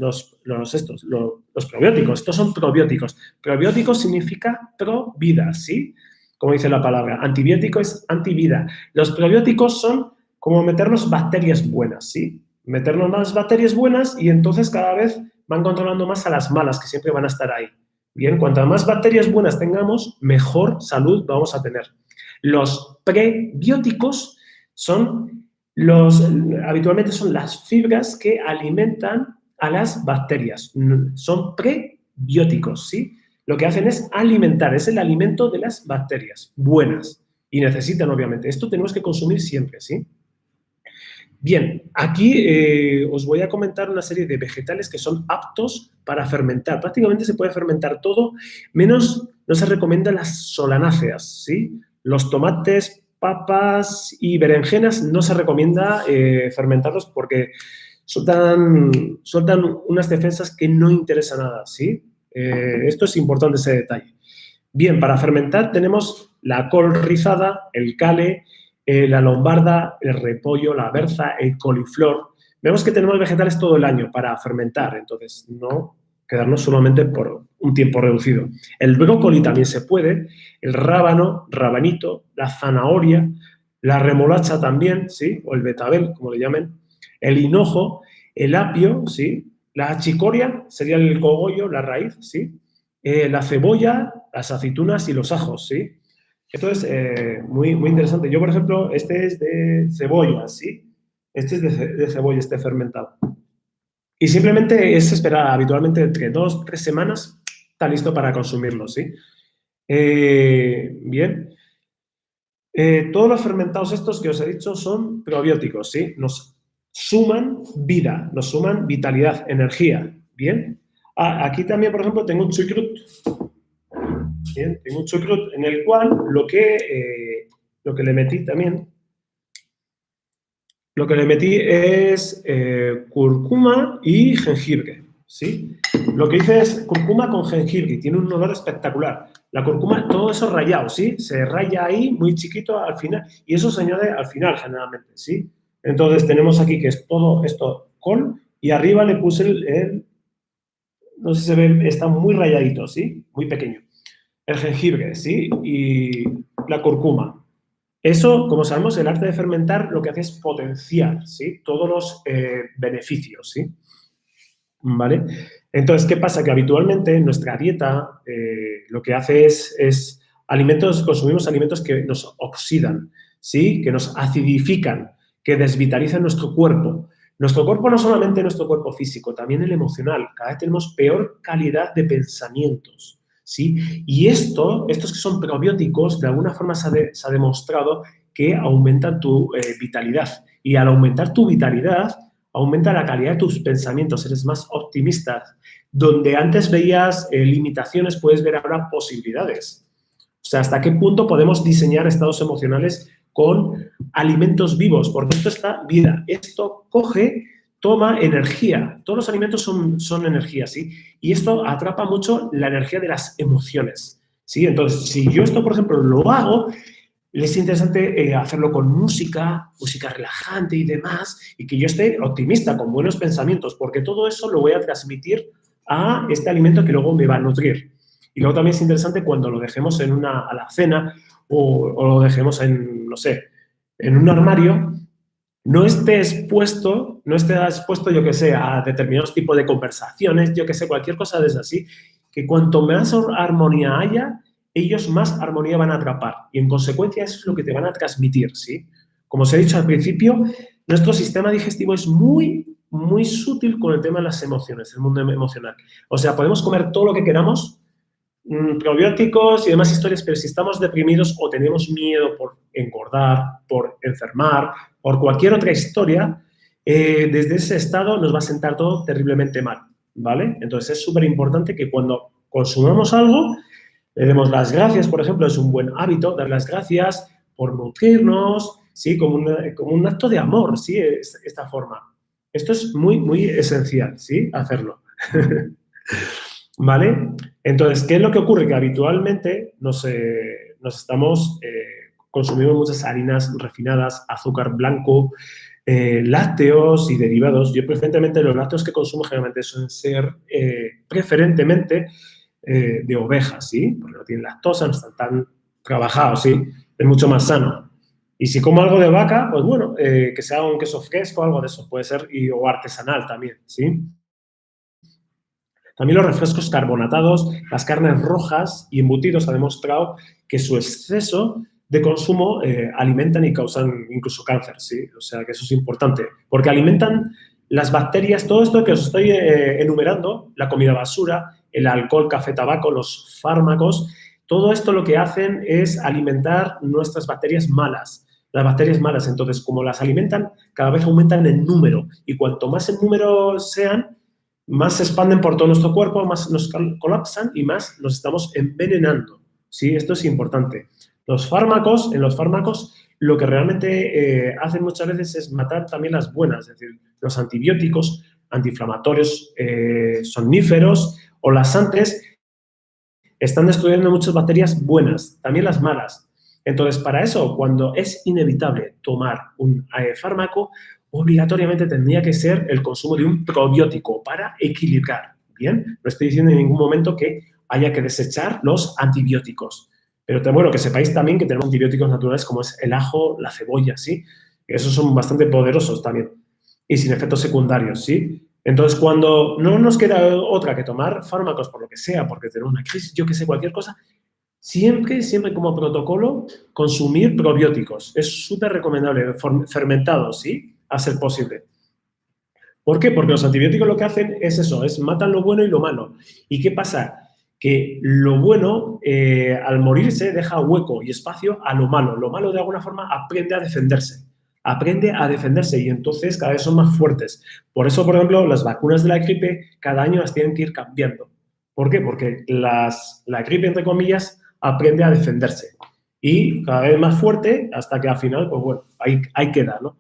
probióticos. Estos son probióticos. Probióticos significa pro vida, ¿sí? Como dice la palabra. Antibiótico es antivida. Los probióticos son como meternos bacterias buenas, ¿sí? Meternos más bacterias buenas y entonces cada vez van controlando más a las malas, que siempre van a estar ahí. Bien, cuanto más bacterias buenas tengamos, mejor salud vamos a tener. Los prebióticos Habitualmente son las fibras que alimentan a las bacterias. Son prebióticos, ¿sí? Lo que hacen es alimentar, es el alimento de las bacterias buenas y necesitan, obviamente. Esto tenemos que consumir siempre, ¿sí? Bien, aquí os voy a comentar una serie de vegetales que son aptos para fermentar. Prácticamente se puede fermentar todo, menos no se recomiendan las solanáceas, ¿sí? Los tomates, papas y berenjenas no se recomienda fermentarlos porque sueltan unas defensas que no interesan nada, ¿sí? Esto es importante, ese detalle. Bien, para fermentar tenemos la col rizada, el cale, la lombarda, el repollo, la berza, el coliflor. Vemos que tenemos vegetales todo el año para fermentar, entonces no quedarnos solamente por un tiempo reducido. El brócoli también se puede, el rábano, rabanito, la zanahoria, la remolacha también, ¿sí? O el betabel, como le llamen, el hinojo, el apio, ¿sí? La chicoria sería el cogollo, la raíz, ¿sí? La cebolla, las aceitunas y los ajos, ¿sí? Esto es muy, muy interesante. Yo, por ejemplo, este es de cebolla, ¿sí? Este es de cebolla, este fermentado. Y simplemente es esperar habitualmente entre 2 o 3 semanas, está listo para consumirlo, ¿sí? Bien. Todos los fermentados estos que os he dicho son probióticos, ¿sí? Nos suman vida, nos suman vitalidad, energía, ¿bien? Aquí también, por ejemplo, tengo un chucrut. Bien, tengo un chucrut en el cual lo que le metí también, lo que le metí es cúrcuma y jengibre, ¿sí? Lo que hice es cúrcuma con jengibre y tiene un olor espectacular. La cúrcuma, todo eso rayado, ¿sí? Se raya ahí muy chiquito al final y eso se añade al final generalmente, ¿sí? Entonces tenemos aquí que es todo esto col y arriba le puse no sé si se ve, está muy rayadito, ¿sí? Muy pequeño. El jengibre, ¿sí? Y la cúrcuma. Eso, como sabemos, el arte de fermentar lo que hace es potenciar, ¿sí? Todos los beneficios, ¿sí? ¿Vale? Entonces, ¿qué pasa? Que habitualmente en nuestra dieta lo que hace es consumimos alimentos que nos oxidan, ¿sí? Que nos acidifican, que desvitalizan nuestro cuerpo. Nuestro cuerpo no solamente nuestro cuerpo físico, también el emocional. Cada vez tenemos peor calidad de pensamientos, ¿sí? Y estos que son probióticos, de alguna forma se ha demostrado que aumentan tu vitalidad. Y al aumentar tu vitalidad, aumenta la calidad de tus pensamientos, eres más optimista. Donde antes veías limitaciones, puedes ver ahora posibilidades. O sea, ¿hasta qué punto podemos diseñar estados emocionales con alimentos vivos? Porque esto está vida. Esto toma energía. Todos los alimentos son energía, ¿sí? Y esto atrapa mucho la energía de las emociones, ¿sí? Entonces, si yo esto, por ejemplo, lo hago, es interesante hacerlo con música relajante y demás, y que yo esté optimista, con buenos pensamientos, porque todo eso lo voy a transmitir a este alimento que luego me va a nutrir. Y luego también es interesante cuando lo dejemos en una alacena o lo dejemos en, no sé, en un armario, no estés expuesto, yo que sé, a determinados tipos de conversaciones, yo que sé, cualquier cosa de esas así, que cuanto más armonía haya, ellos más armonía van a atrapar y en consecuencia eso es lo que te van a transmitir, ¿sí? Como os he dicho al principio, nuestro sistema digestivo es muy, muy sutil con el tema de las emociones, el mundo emocional. O sea, podemos comer todo lo que queramos, probióticos y demás historias, pero si estamos deprimidos o tenemos miedo por engordar, por enfermar, por cualquier otra historia, desde ese estado nos va a sentar todo terriblemente mal, ¿vale? Entonces es súper importante que cuando consumamos algo, le demos las gracias, por ejemplo, es un buen hábito dar las gracias por nutrirnos, ¿sí? Como un acto de amor, ¿sí? Esta forma. Esto es muy, muy esencial, ¿sí? Hacerlo. ¿Vale? Entonces, ¿qué es lo que ocurre? Que habitualmente consumimos muchas harinas refinadas, azúcar blanco, lácteos y derivados. Yo preferentemente los lácteos que consumo generalmente suelen ser preferentemente de ovejas, ¿sí? Porque no tienen lactosa, no están tan trabajados, ¿sí? Es mucho más sano. Y si como algo de vaca, pues bueno, que sea un queso fresco, algo de eso puede ser, o artesanal también, ¿sí? También los refrescos carbonatados, las carnes rojas y embutidos ha demostrado que su exceso de consumo alimentan y causan incluso cáncer, ¿sí? O sea, que eso es importante, porque alimentan las bacterias, todo esto que os estoy enumerando, la comida basura, el alcohol, café, tabaco, los fármacos, todo esto lo que hacen es alimentar nuestras bacterias malas. Las bacterias malas, entonces, como las alimentan, cada vez aumentan en número. Y cuanto más en número sean, más se expanden por todo nuestro cuerpo, más nos colapsan y más nos estamos envenenando. ¿Sí? Esto es importante. En los fármacos, lo que realmente hacen muchas veces es matar también las buenas, es decir, los antibióticos, antiinflamatorios, somníferos o laxantes están destruyendo muchas bacterias buenas, también las malas. Entonces, para eso, cuando es inevitable tomar un fármaco, obligatoriamente tendría que ser el consumo de un probiótico para equilibrar. Bien, no estoy diciendo en ningún momento que haya que desechar los antibióticos. Pero bueno, que sepáis también que tenemos antibióticos naturales como es el ajo, la cebolla, ¿sí? Esos son bastante poderosos también y sin efectos secundarios, ¿sí? Entonces, cuando no nos queda otra que tomar fármacos por lo que sea, porque tenemos una crisis, yo que sé, cualquier cosa, siempre como protocolo, consumir probióticos. Es súper recomendable, fermentados, ¿sí? A ser posible. ¿Por qué? Porque los antibióticos lo que hacen es eso, es matan lo bueno y lo malo. ¿Y qué pasa? Que lo bueno, al morirse, deja hueco y espacio a lo malo. Lo malo, de alguna forma, aprende a defenderse y entonces cada vez son más fuertes. Por eso, por ejemplo, las vacunas de la gripe cada año las tienen que ir cambiando. ¿Por qué? Porque la gripe, entre comillas, aprende a defenderse y cada vez más fuerte hasta que al final, pues bueno, ahí queda, ¿no?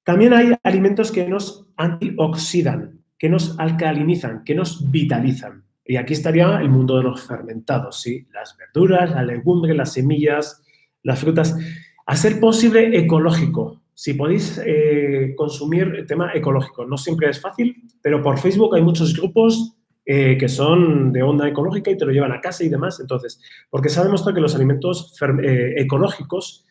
También hay alimentos que nos antioxidan, que nos alcalinizan, que nos vitalizan. Y aquí estaría el mundo de los fermentados, ¿sí? Las verduras, las legumbres, las semillas, las frutas. A ser posible, ecológico. Si podéis consumir el tema ecológico. No siempre es fácil, pero por Facebook hay muchos grupos que son de onda ecológica y te lo llevan a casa y demás. Entonces, porque se ha demostrado que los alimentos ecológicos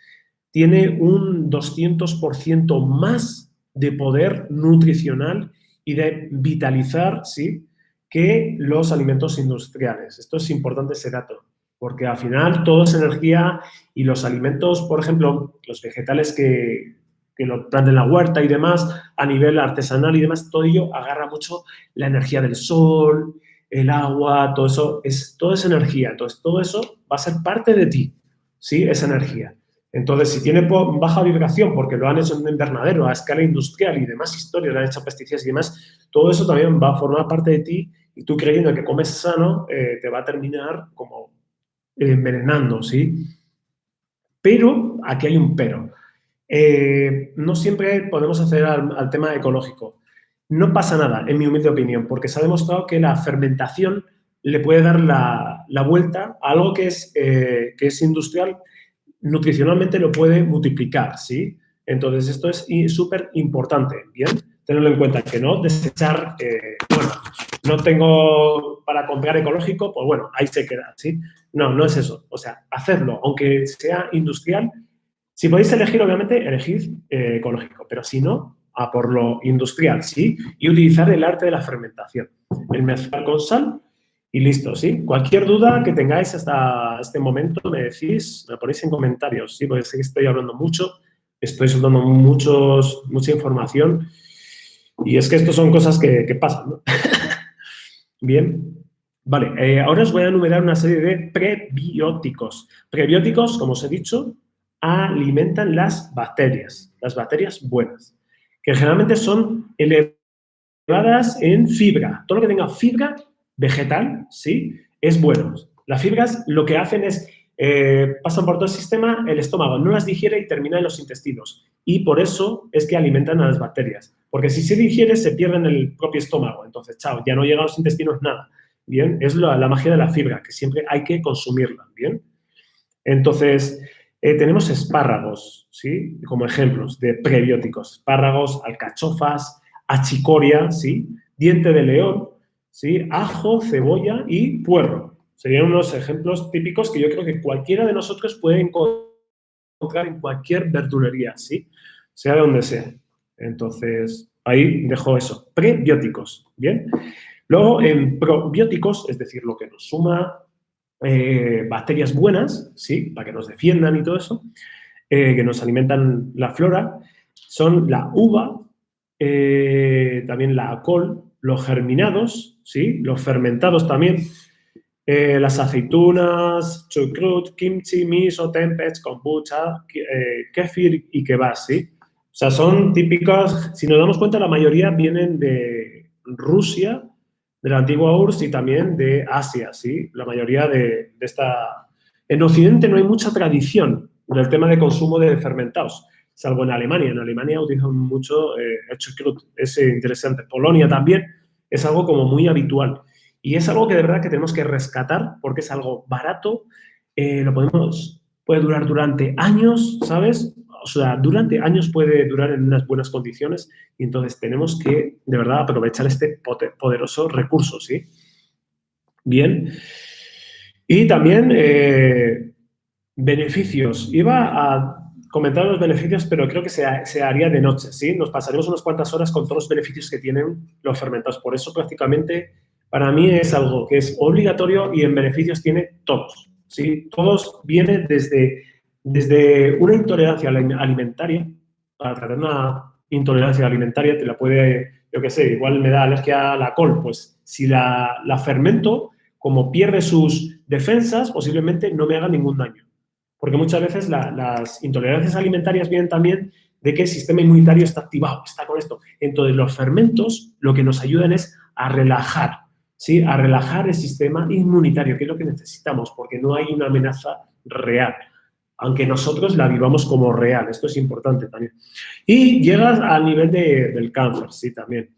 tiene un 200% más de poder nutricional y de vitalizar, ¿sí?, que los alimentos industriales. Esto es importante, ese dato, porque al final todo es energía y los alimentos, por ejemplo, los vegetales que lo plantan en la huerta y demás, a nivel artesanal y demás, todo ello agarra mucho la energía del sol, el agua, todo es energía. Entonces, todo eso va a ser parte de ti, ¿sí?, esa energía. Entonces, si tiene baja vibración porque lo han hecho en un invernadero a escala industrial y demás historias, le han hecho pesticidas y demás, todo eso también va a formar parte de ti y tú creyendo que comes sano te va a terminar como envenenando, ¿sí? Pero aquí hay un pero. No siempre podemos acceder al tema ecológico. No pasa nada, en mi humilde opinión, porque se ha demostrado que la fermentación le puede dar la vuelta a algo que es industrial, nutricionalmente lo puede multiplicar, ¿sí? Entonces, esto es súper importante, ¿bien? Tenerlo en cuenta, que no desechar, bueno, no tengo para comprar ecológico, pues bueno, ahí se queda, ¿sí? No, no es eso. O sea, hacerlo, aunque sea industrial, si podéis elegir, obviamente, elegid ecológico, pero si no, a por lo industrial, ¿sí? Y utilizar el arte de la fermentación. El mezclar con sal y listo, ¿sí? Cualquier duda que tengáis hasta este momento me decís, me ponéis en comentarios, ¿sí? Porque sé que estoy hablando mucho, estoy soltando mucha información y es que esto son cosas que pasan, ¿no? Bien. Vale, ahora os voy a enumerar una serie de prebióticos. Prebióticos, como os he dicho, alimentan las bacterias buenas, que generalmente son elevadas en fibra. Todo lo que tenga fibra vegetal, ¿sí?, es bueno. Las fibras lo que hacen es, pasan por todo el sistema, el estómago no las digiere y termina en los intestinos. Y por eso es que alimentan a las bacterias. Porque si se digiere, se pierde en el propio estómago. Entonces, chao, ya no llega a los intestinos nada. Bien, es la magia de la fibra, que siempre hay que consumirla, ¿bien? Entonces, tenemos espárragos, ¿sí?, como ejemplos de prebióticos. Espárragos, alcachofas, achicoria, ¿sí?, diente de león, ¿sí?, ajo, cebolla y puerro. Serían unos ejemplos típicos que yo creo que cualquiera de nosotros puede encontrar en cualquier verdulería, ¿sí?, sea de donde sea. Entonces, ahí dejo eso. Prebióticos, ¿bien? Luego, en probióticos, es decir, lo que nos suma bacterias buenas, ¿sí? Para que nos defiendan y todo eso, que nos alimentan la flora, son la uva, también la col, los germinados, ¿sí? Los fermentados también, las aceitunas, chucrut, kimchi, miso, tempeh, kombucha, kefir y kvass, ¿sí? O sea, son típicas, si nos damos cuenta, la mayoría vienen de Rusia, de la antigua URSS y también de Asia, ¿sí? La mayoría de esta... En Occidente no hay mucha tradición del tema de consumo de fermentados, salvo en Alemania. En Alemania utilizan mucho el chucrut, es interesante. Polonia también es algo como muy habitual. Y es algo que de verdad que tenemos que rescatar porque es algo barato, puede durar durante años, ¿sabes? O sea, durante años puede durar en unas buenas condiciones y entonces tenemos que, de verdad, aprovechar este poderoso recurso, ¿sí? Bien. Y también beneficios. Iba a comentar los beneficios, pero creo que se haría de noche, ¿sí? Nos pasaremos unas cuantas horas con todos los beneficios que tienen los fermentados. Por eso, prácticamente, para mí es algo que es obligatorio y en beneficios tiene todos, ¿sí? Todos vienen desde una intolerancia alimentaria, para tratar una intolerancia alimentaria, te la puede, yo qué sé, igual me da alergia a la col, pues si la fermento, como pierde sus defensas, posiblemente no me haga ningún daño. Porque muchas veces las intolerancias alimentarias vienen también de que el sistema inmunitario está activado, está con esto. Entonces, los fermentos lo que nos ayudan es a relajar, ¿sí? A relajar el sistema inmunitario, que es lo que necesitamos, porque no hay una amenaza real, aunque nosotros la vivamos como real. Esto es importante también. Y llegas al nivel del cáncer, sí, también.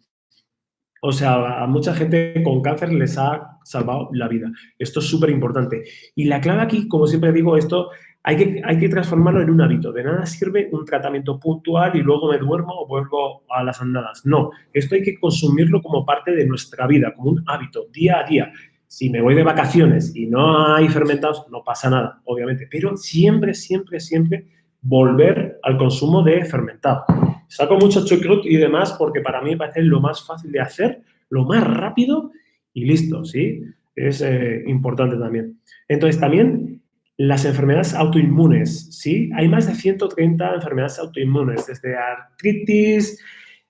O sea, a mucha gente con cáncer les ha salvado la vida. Esto es súper importante. Y la clave aquí, como siempre digo, esto hay que transformarlo en un hábito. De nada sirve un tratamiento puntual y luego me duermo o vuelvo a las andadas. No, esto hay que consumirlo como parte de nuestra vida, como un hábito, día a día. Si me voy de vacaciones y no hay fermentados, no pasa nada, obviamente. Pero siempre, siempre, siempre volver al consumo de fermentado. Saco mucho chucrut y demás porque para mí me parece lo más fácil de hacer, lo más rápido y listo, ¿sí? Es importante también. Entonces, también las enfermedades autoinmunes, ¿sí? Hay más de 130 enfermedades autoinmunes, desde artritis,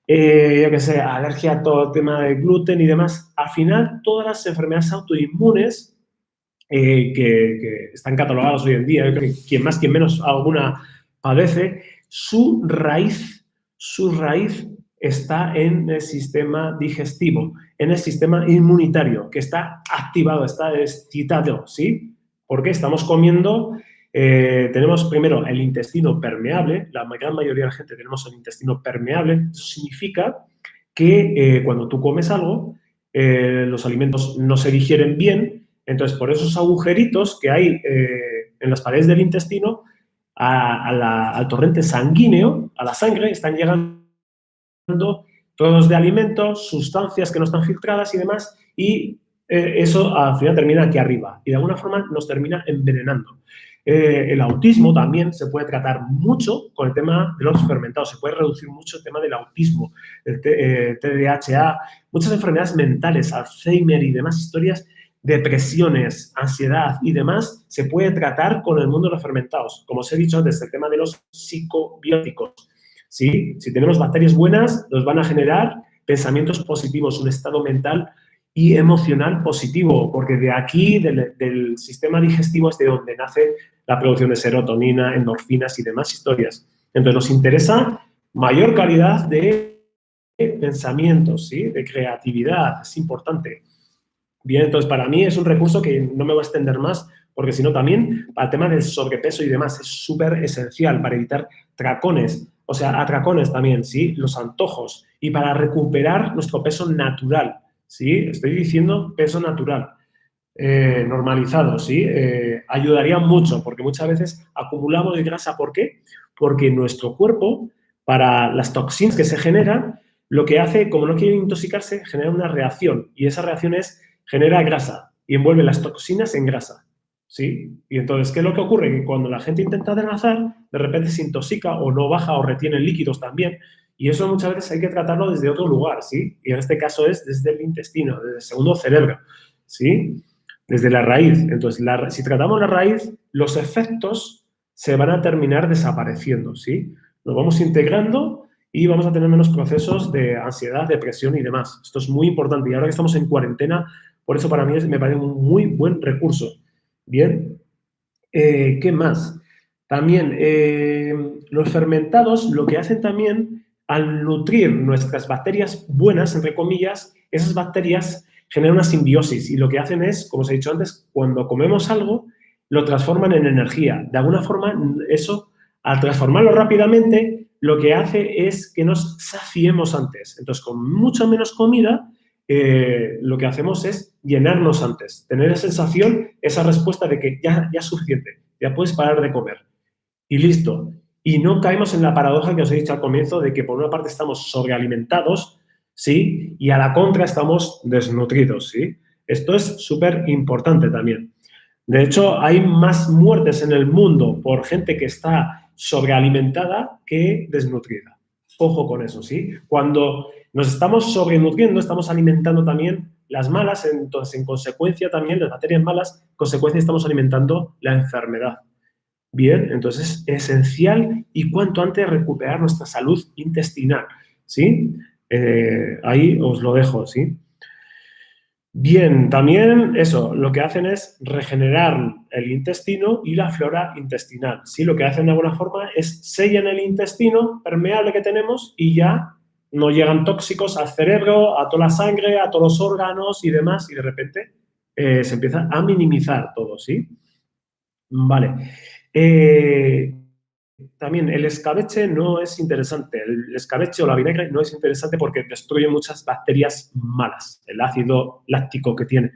yo qué sé, alergia a todo el tema de gluten y demás. Al final, todas las enfermedades autoinmunes que están catalogadas hoy en día, yo creo que quien más, quien menos alguna padece, su raíz está en el sistema digestivo, en el sistema inmunitario, que está activado, está excitado, ¿sí? Porque estamos comiendo, tenemos primero el intestino permeable, la gran mayoría de la gente tenemos el intestino permeable, eso significa que cuando tú comes algo, los alimentos no se digieren bien, entonces por esos agujeritos que hay en las paredes del intestino, al torrente sanguíneo, a la sangre, están llegando todos de alimentos, sustancias que no están filtradas y demás, y eso al final termina aquí arriba y de alguna forma nos termina envenenando. El autismo también se puede tratar mucho con el tema de los fermentados, se puede reducir mucho el tema del autismo, el TDAH, muchas enfermedades mentales, Alzheimer y demás historias, depresiones, ansiedad y demás, se puede tratar con el mundo de los fermentados. Como os he dicho antes, el tema de los psicobióticos. ¿Sí? Si tenemos bacterias buenas, nos van a generar pensamientos positivos, un estado mental y emocional positivo, porque de aquí, del sistema digestivo, es de donde nace la producción de serotonina, endorfinas y demás historias. Entonces, nos interesa mayor calidad de pensamientos, ¿sí? De creatividad, es importante. Bien, entonces para mí es un recurso que no me voy a extender más, porque si no también para el tema del sobrepeso y demás es súper esencial para evitar tracones, o sea, atracones también, ¿sí? Los antojos y para recuperar nuestro peso natural, ¿sí? Estoy diciendo peso natural, normalizado, ¿sí? Ayudaría mucho porque muchas veces acumulamos de grasa. ¿Por qué? Porque nuestro cuerpo, para las toxinas que se generan, lo que hace, como no quiere intoxicarse, genera una reacción y esa reacción genera grasa y envuelve las toxinas en grasa, ¿sí? Y entonces, ¿qué es lo que ocurre? Que cuando la gente intenta adelgazar, de repente se intoxica o no baja o retiene líquidos también y eso muchas veces hay que tratarlo desde otro lugar, ¿sí? Y en este caso es desde el intestino, desde el segundo cerebro, ¿sí? desde la raíz. Entonces, si tratamos la raíz, los efectos se van a terminar desapareciendo, ¿sí? Nos vamos integrando y vamos a tener menos procesos de ansiedad, depresión y demás. Esto es muy importante. Y ahora que estamos en cuarentena, por eso para mí me parece un muy buen recurso. Bien, ¿qué más? También los fermentados lo que hacen también al nutrir nuestras bacterias buenas, entre comillas, esas bacterias generan una simbiosis y lo que hacen es, como os he dicho antes, cuando comemos algo, lo transforman en energía. De alguna forma, eso, al transformarlo rápidamente, lo que hace es que nos saciemos antes. Entonces, con mucha menos comida, lo que hacemos es llenarnos antes, tener esa sensación, esa respuesta de que ya es suficiente, ya puedes parar de comer y listo. Y no caemos en la paradoja que os he dicho al comienzo de que por una parte estamos sobrealimentados, ¿sí? Y a la contra estamos desnutridos, ¿sí? Esto es súper importante también. De hecho, hay más muertes en el mundo por gente que está sobrealimentada que desnutrida. Ojo con eso, ¿sí? Cuando nos estamos sobrenutriendo, estamos alimentando también las malas, entonces en consecuencia también las bacterias malas, en consecuencia estamos alimentando la enfermedad. Bien, entonces es esencial y cuanto antes recuperar nuestra salud intestinal, ¿sí? Ahí os lo dejo, ¿sí? Bien, también eso, lo que hacen es regenerar el intestino y la flora intestinal. Sí, lo que hacen de alguna forma es sellan el intestino permeable que tenemos y ya no llegan tóxicos al cerebro, a toda la sangre, a todos los órganos y demás, y de repente se empieza a minimizar todo, ¿sí? Vale. También el escabeche no es interesante. El escabeche o la vinagre no es interesante porque destruye muchas bacterias malas. El ácido láctico que tiene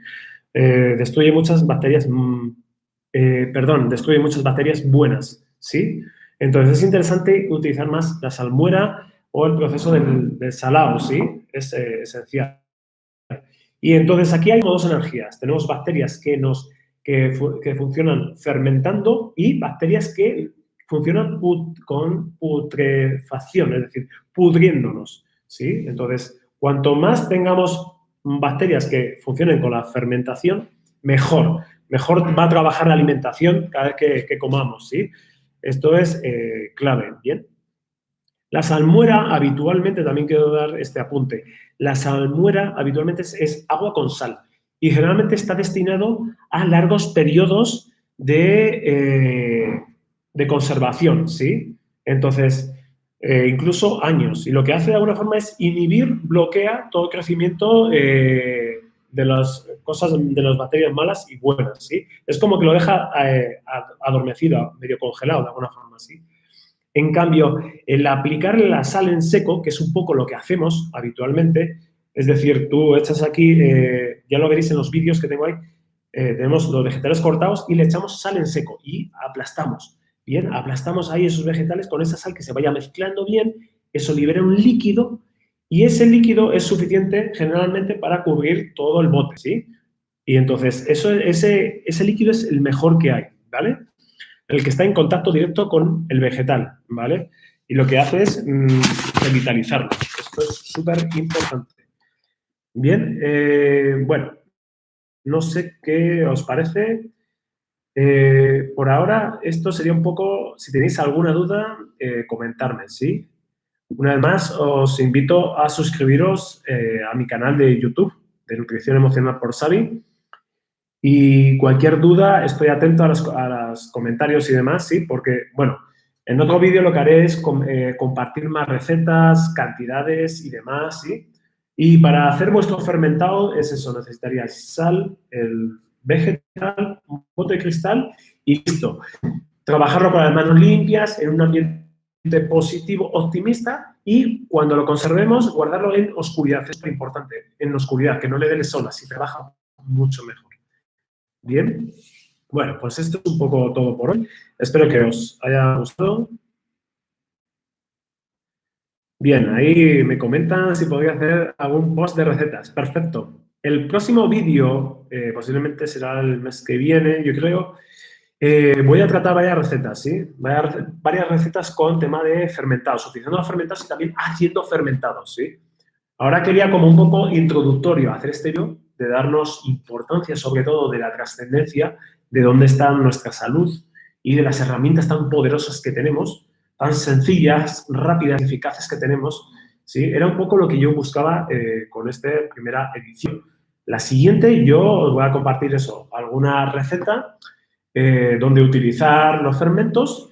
destruye muchas bacterias, destruye muchas bacterias buenas, ¿sí? Entonces es interesante utilizar más la salmuera o el proceso del salado, ¿sí? Es esencial. Y entonces aquí hay dos energías. Tenemos bacterias que funcionan fermentando y bacterias que funcionan con putrefacción, es decir, pudriéndonos, ¿sí? Entonces, cuanto más tengamos bacterias que funcionen con la fermentación, mejor. Mejor va a trabajar la alimentación cada vez que comamos, ¿sí? Esto es clave, ¿bien? La salmuera habitualmente, también quiero dar este apunte, la salmuera habitualmente es agua con sal y generalmente está destinado a largos periodos de conservación, ¿sí? Entonces, incluso años. Y lo que hace de alguna forma es inhibir, bloquea todo el crecimiento de las cosas, de las bacterias malas y buenas, ¿sí? Es como que lo deja adormecido, medio congelado de alguna forma, ¿sí? En cambio, el aplicar la sal en seco, que es un poco lo que hacemos habitualmente, es decir, tú echas aquí, ya lo veréis en los vídeos que tengo ahí, tenemos los vegetales cortados y le echamos sal en seco y aplastamos. Bien, aplastamos ahí esos vegetales con esa sal que se vaya mezclando bien, eso libera un líquido y ese líquido es suficiente generalmente para cubrir todo el bote, ¿sí? Y entonces ese líquido es el mejor que hay, ¿vale? El que está en contacto directo con el vegetal, ¿vale? Y lo que hace es revitalizarlo. Esto es súper importante. Bien, bueno, no sé qué os parece. Por ahora, esto sería un poco, si tenéis alguna duda, comentarme, ¿sí? Una vez más, os invito a suscribiros a mi canal de YouTube de Nutrición Emocional por Xavi. Y cualquier duda, estoy atento a los comentarios y demás, sí, porque, bueno, en otro vídeo lo que haré es compartir más recetas, cantidades y demás, sí. Y para hacer vuestro fermentado es eso, necesitaríais sal, el vegetal, un bote de cristal y listo. Trabajarlo con las manos limpias, en un ambiente positivo, optimista y cuando lo conservemos, guardarlo en oscuridad. Es muy importante, en oscuridad, que no le dé el sol, así trabaja mucho mejor. Bien, bueno, pues esto es un poco todo por hoy. Espero que os haya gustado. Bien, ahí me comentan si podría hacer algún post de recetas. Perfecto. El próximo vídeo, posiblemente será el mes que viene, yo creo, voy a tratar varias recetas, ¿sí? Varias recetas con tema de fermentados, utilizando los fermentados y también haciendo fermentados, ¿sí? Ahora quería como un poco introductorio hacer este vídeo de darnos importancia, sobre todo de la trascendencia, de dónde está nuestra salud y de las herramientas tan poderosas que tenemos, tan sencillas, rápidas, eficaces que tenemos, ¿sí? Era un poco lo que yo buscaba con esta primera edición. La siguiente, yo os voy a compartir eso, alguna receta donde utilizar los fermentos.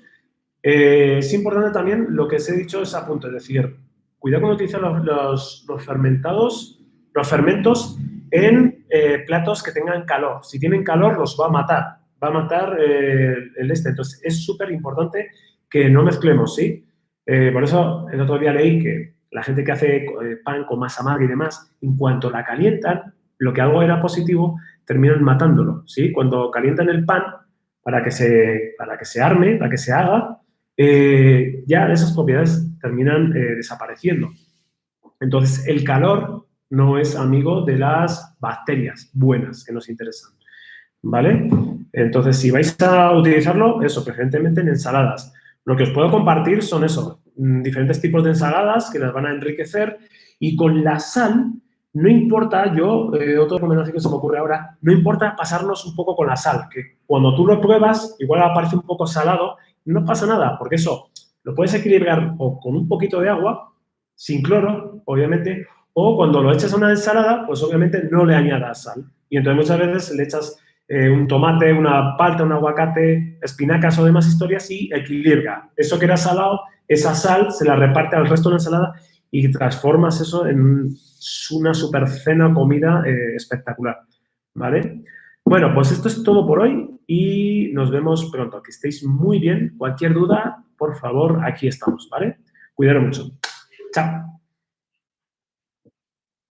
Es importante también lo que os he dicho es a punto, es decir, cuidado con utilizar los fermentos en platos que tengan calor. Si tienen calor, los va a matar el este. Entonces, es súper importante que no mezclemos, ¿sí? Por eso, el otro día leí que la gente que hace pan con masa madre y demás, en cuanto la calientan, lo que algo era positivo, terminan matándolo, ¿sí? Cuando calientan el pan para que se arme, para que se haga, ya esas propiedades terminan desapareciendo. Entonces, el calor no es amigo de las bacterias buenas que nos interesan, ¿vale? Entonces, si vais a utilizarlo, eso, preferentemente en ensaladas. Lo que os puedo compartir son eso, diferentes tipos de ensaladas que las van a enriquecer y con la sal, no importa, otra recomendación que se me ocurre ahora, no importa pasarnos un poco con la sal, que cuando tú lo pruebas, igual aparece un poco salado, no pasa nada, porque eso lo puedes equilibrar o con un poquito de agua, sin cloro, obviamente, o cuando lo echas a una ensalada, pues obviamente no le añadas sal. Y entonces muchas veces le echas un tomate, una palta, un aguacate, espinacas o demás historias y equilibra. Eso que era salado, esa sal se la reparte al resto de la ensalada y transformas eso en una super cena o comida espectacular, ¿vale? Bueno, pues esto es todo por hoy y nos vemos pronto. Que estéis muy bien. Cualquier duda, por favor, aquí estamos, ¿vale? Cuidaros mucho. Chao.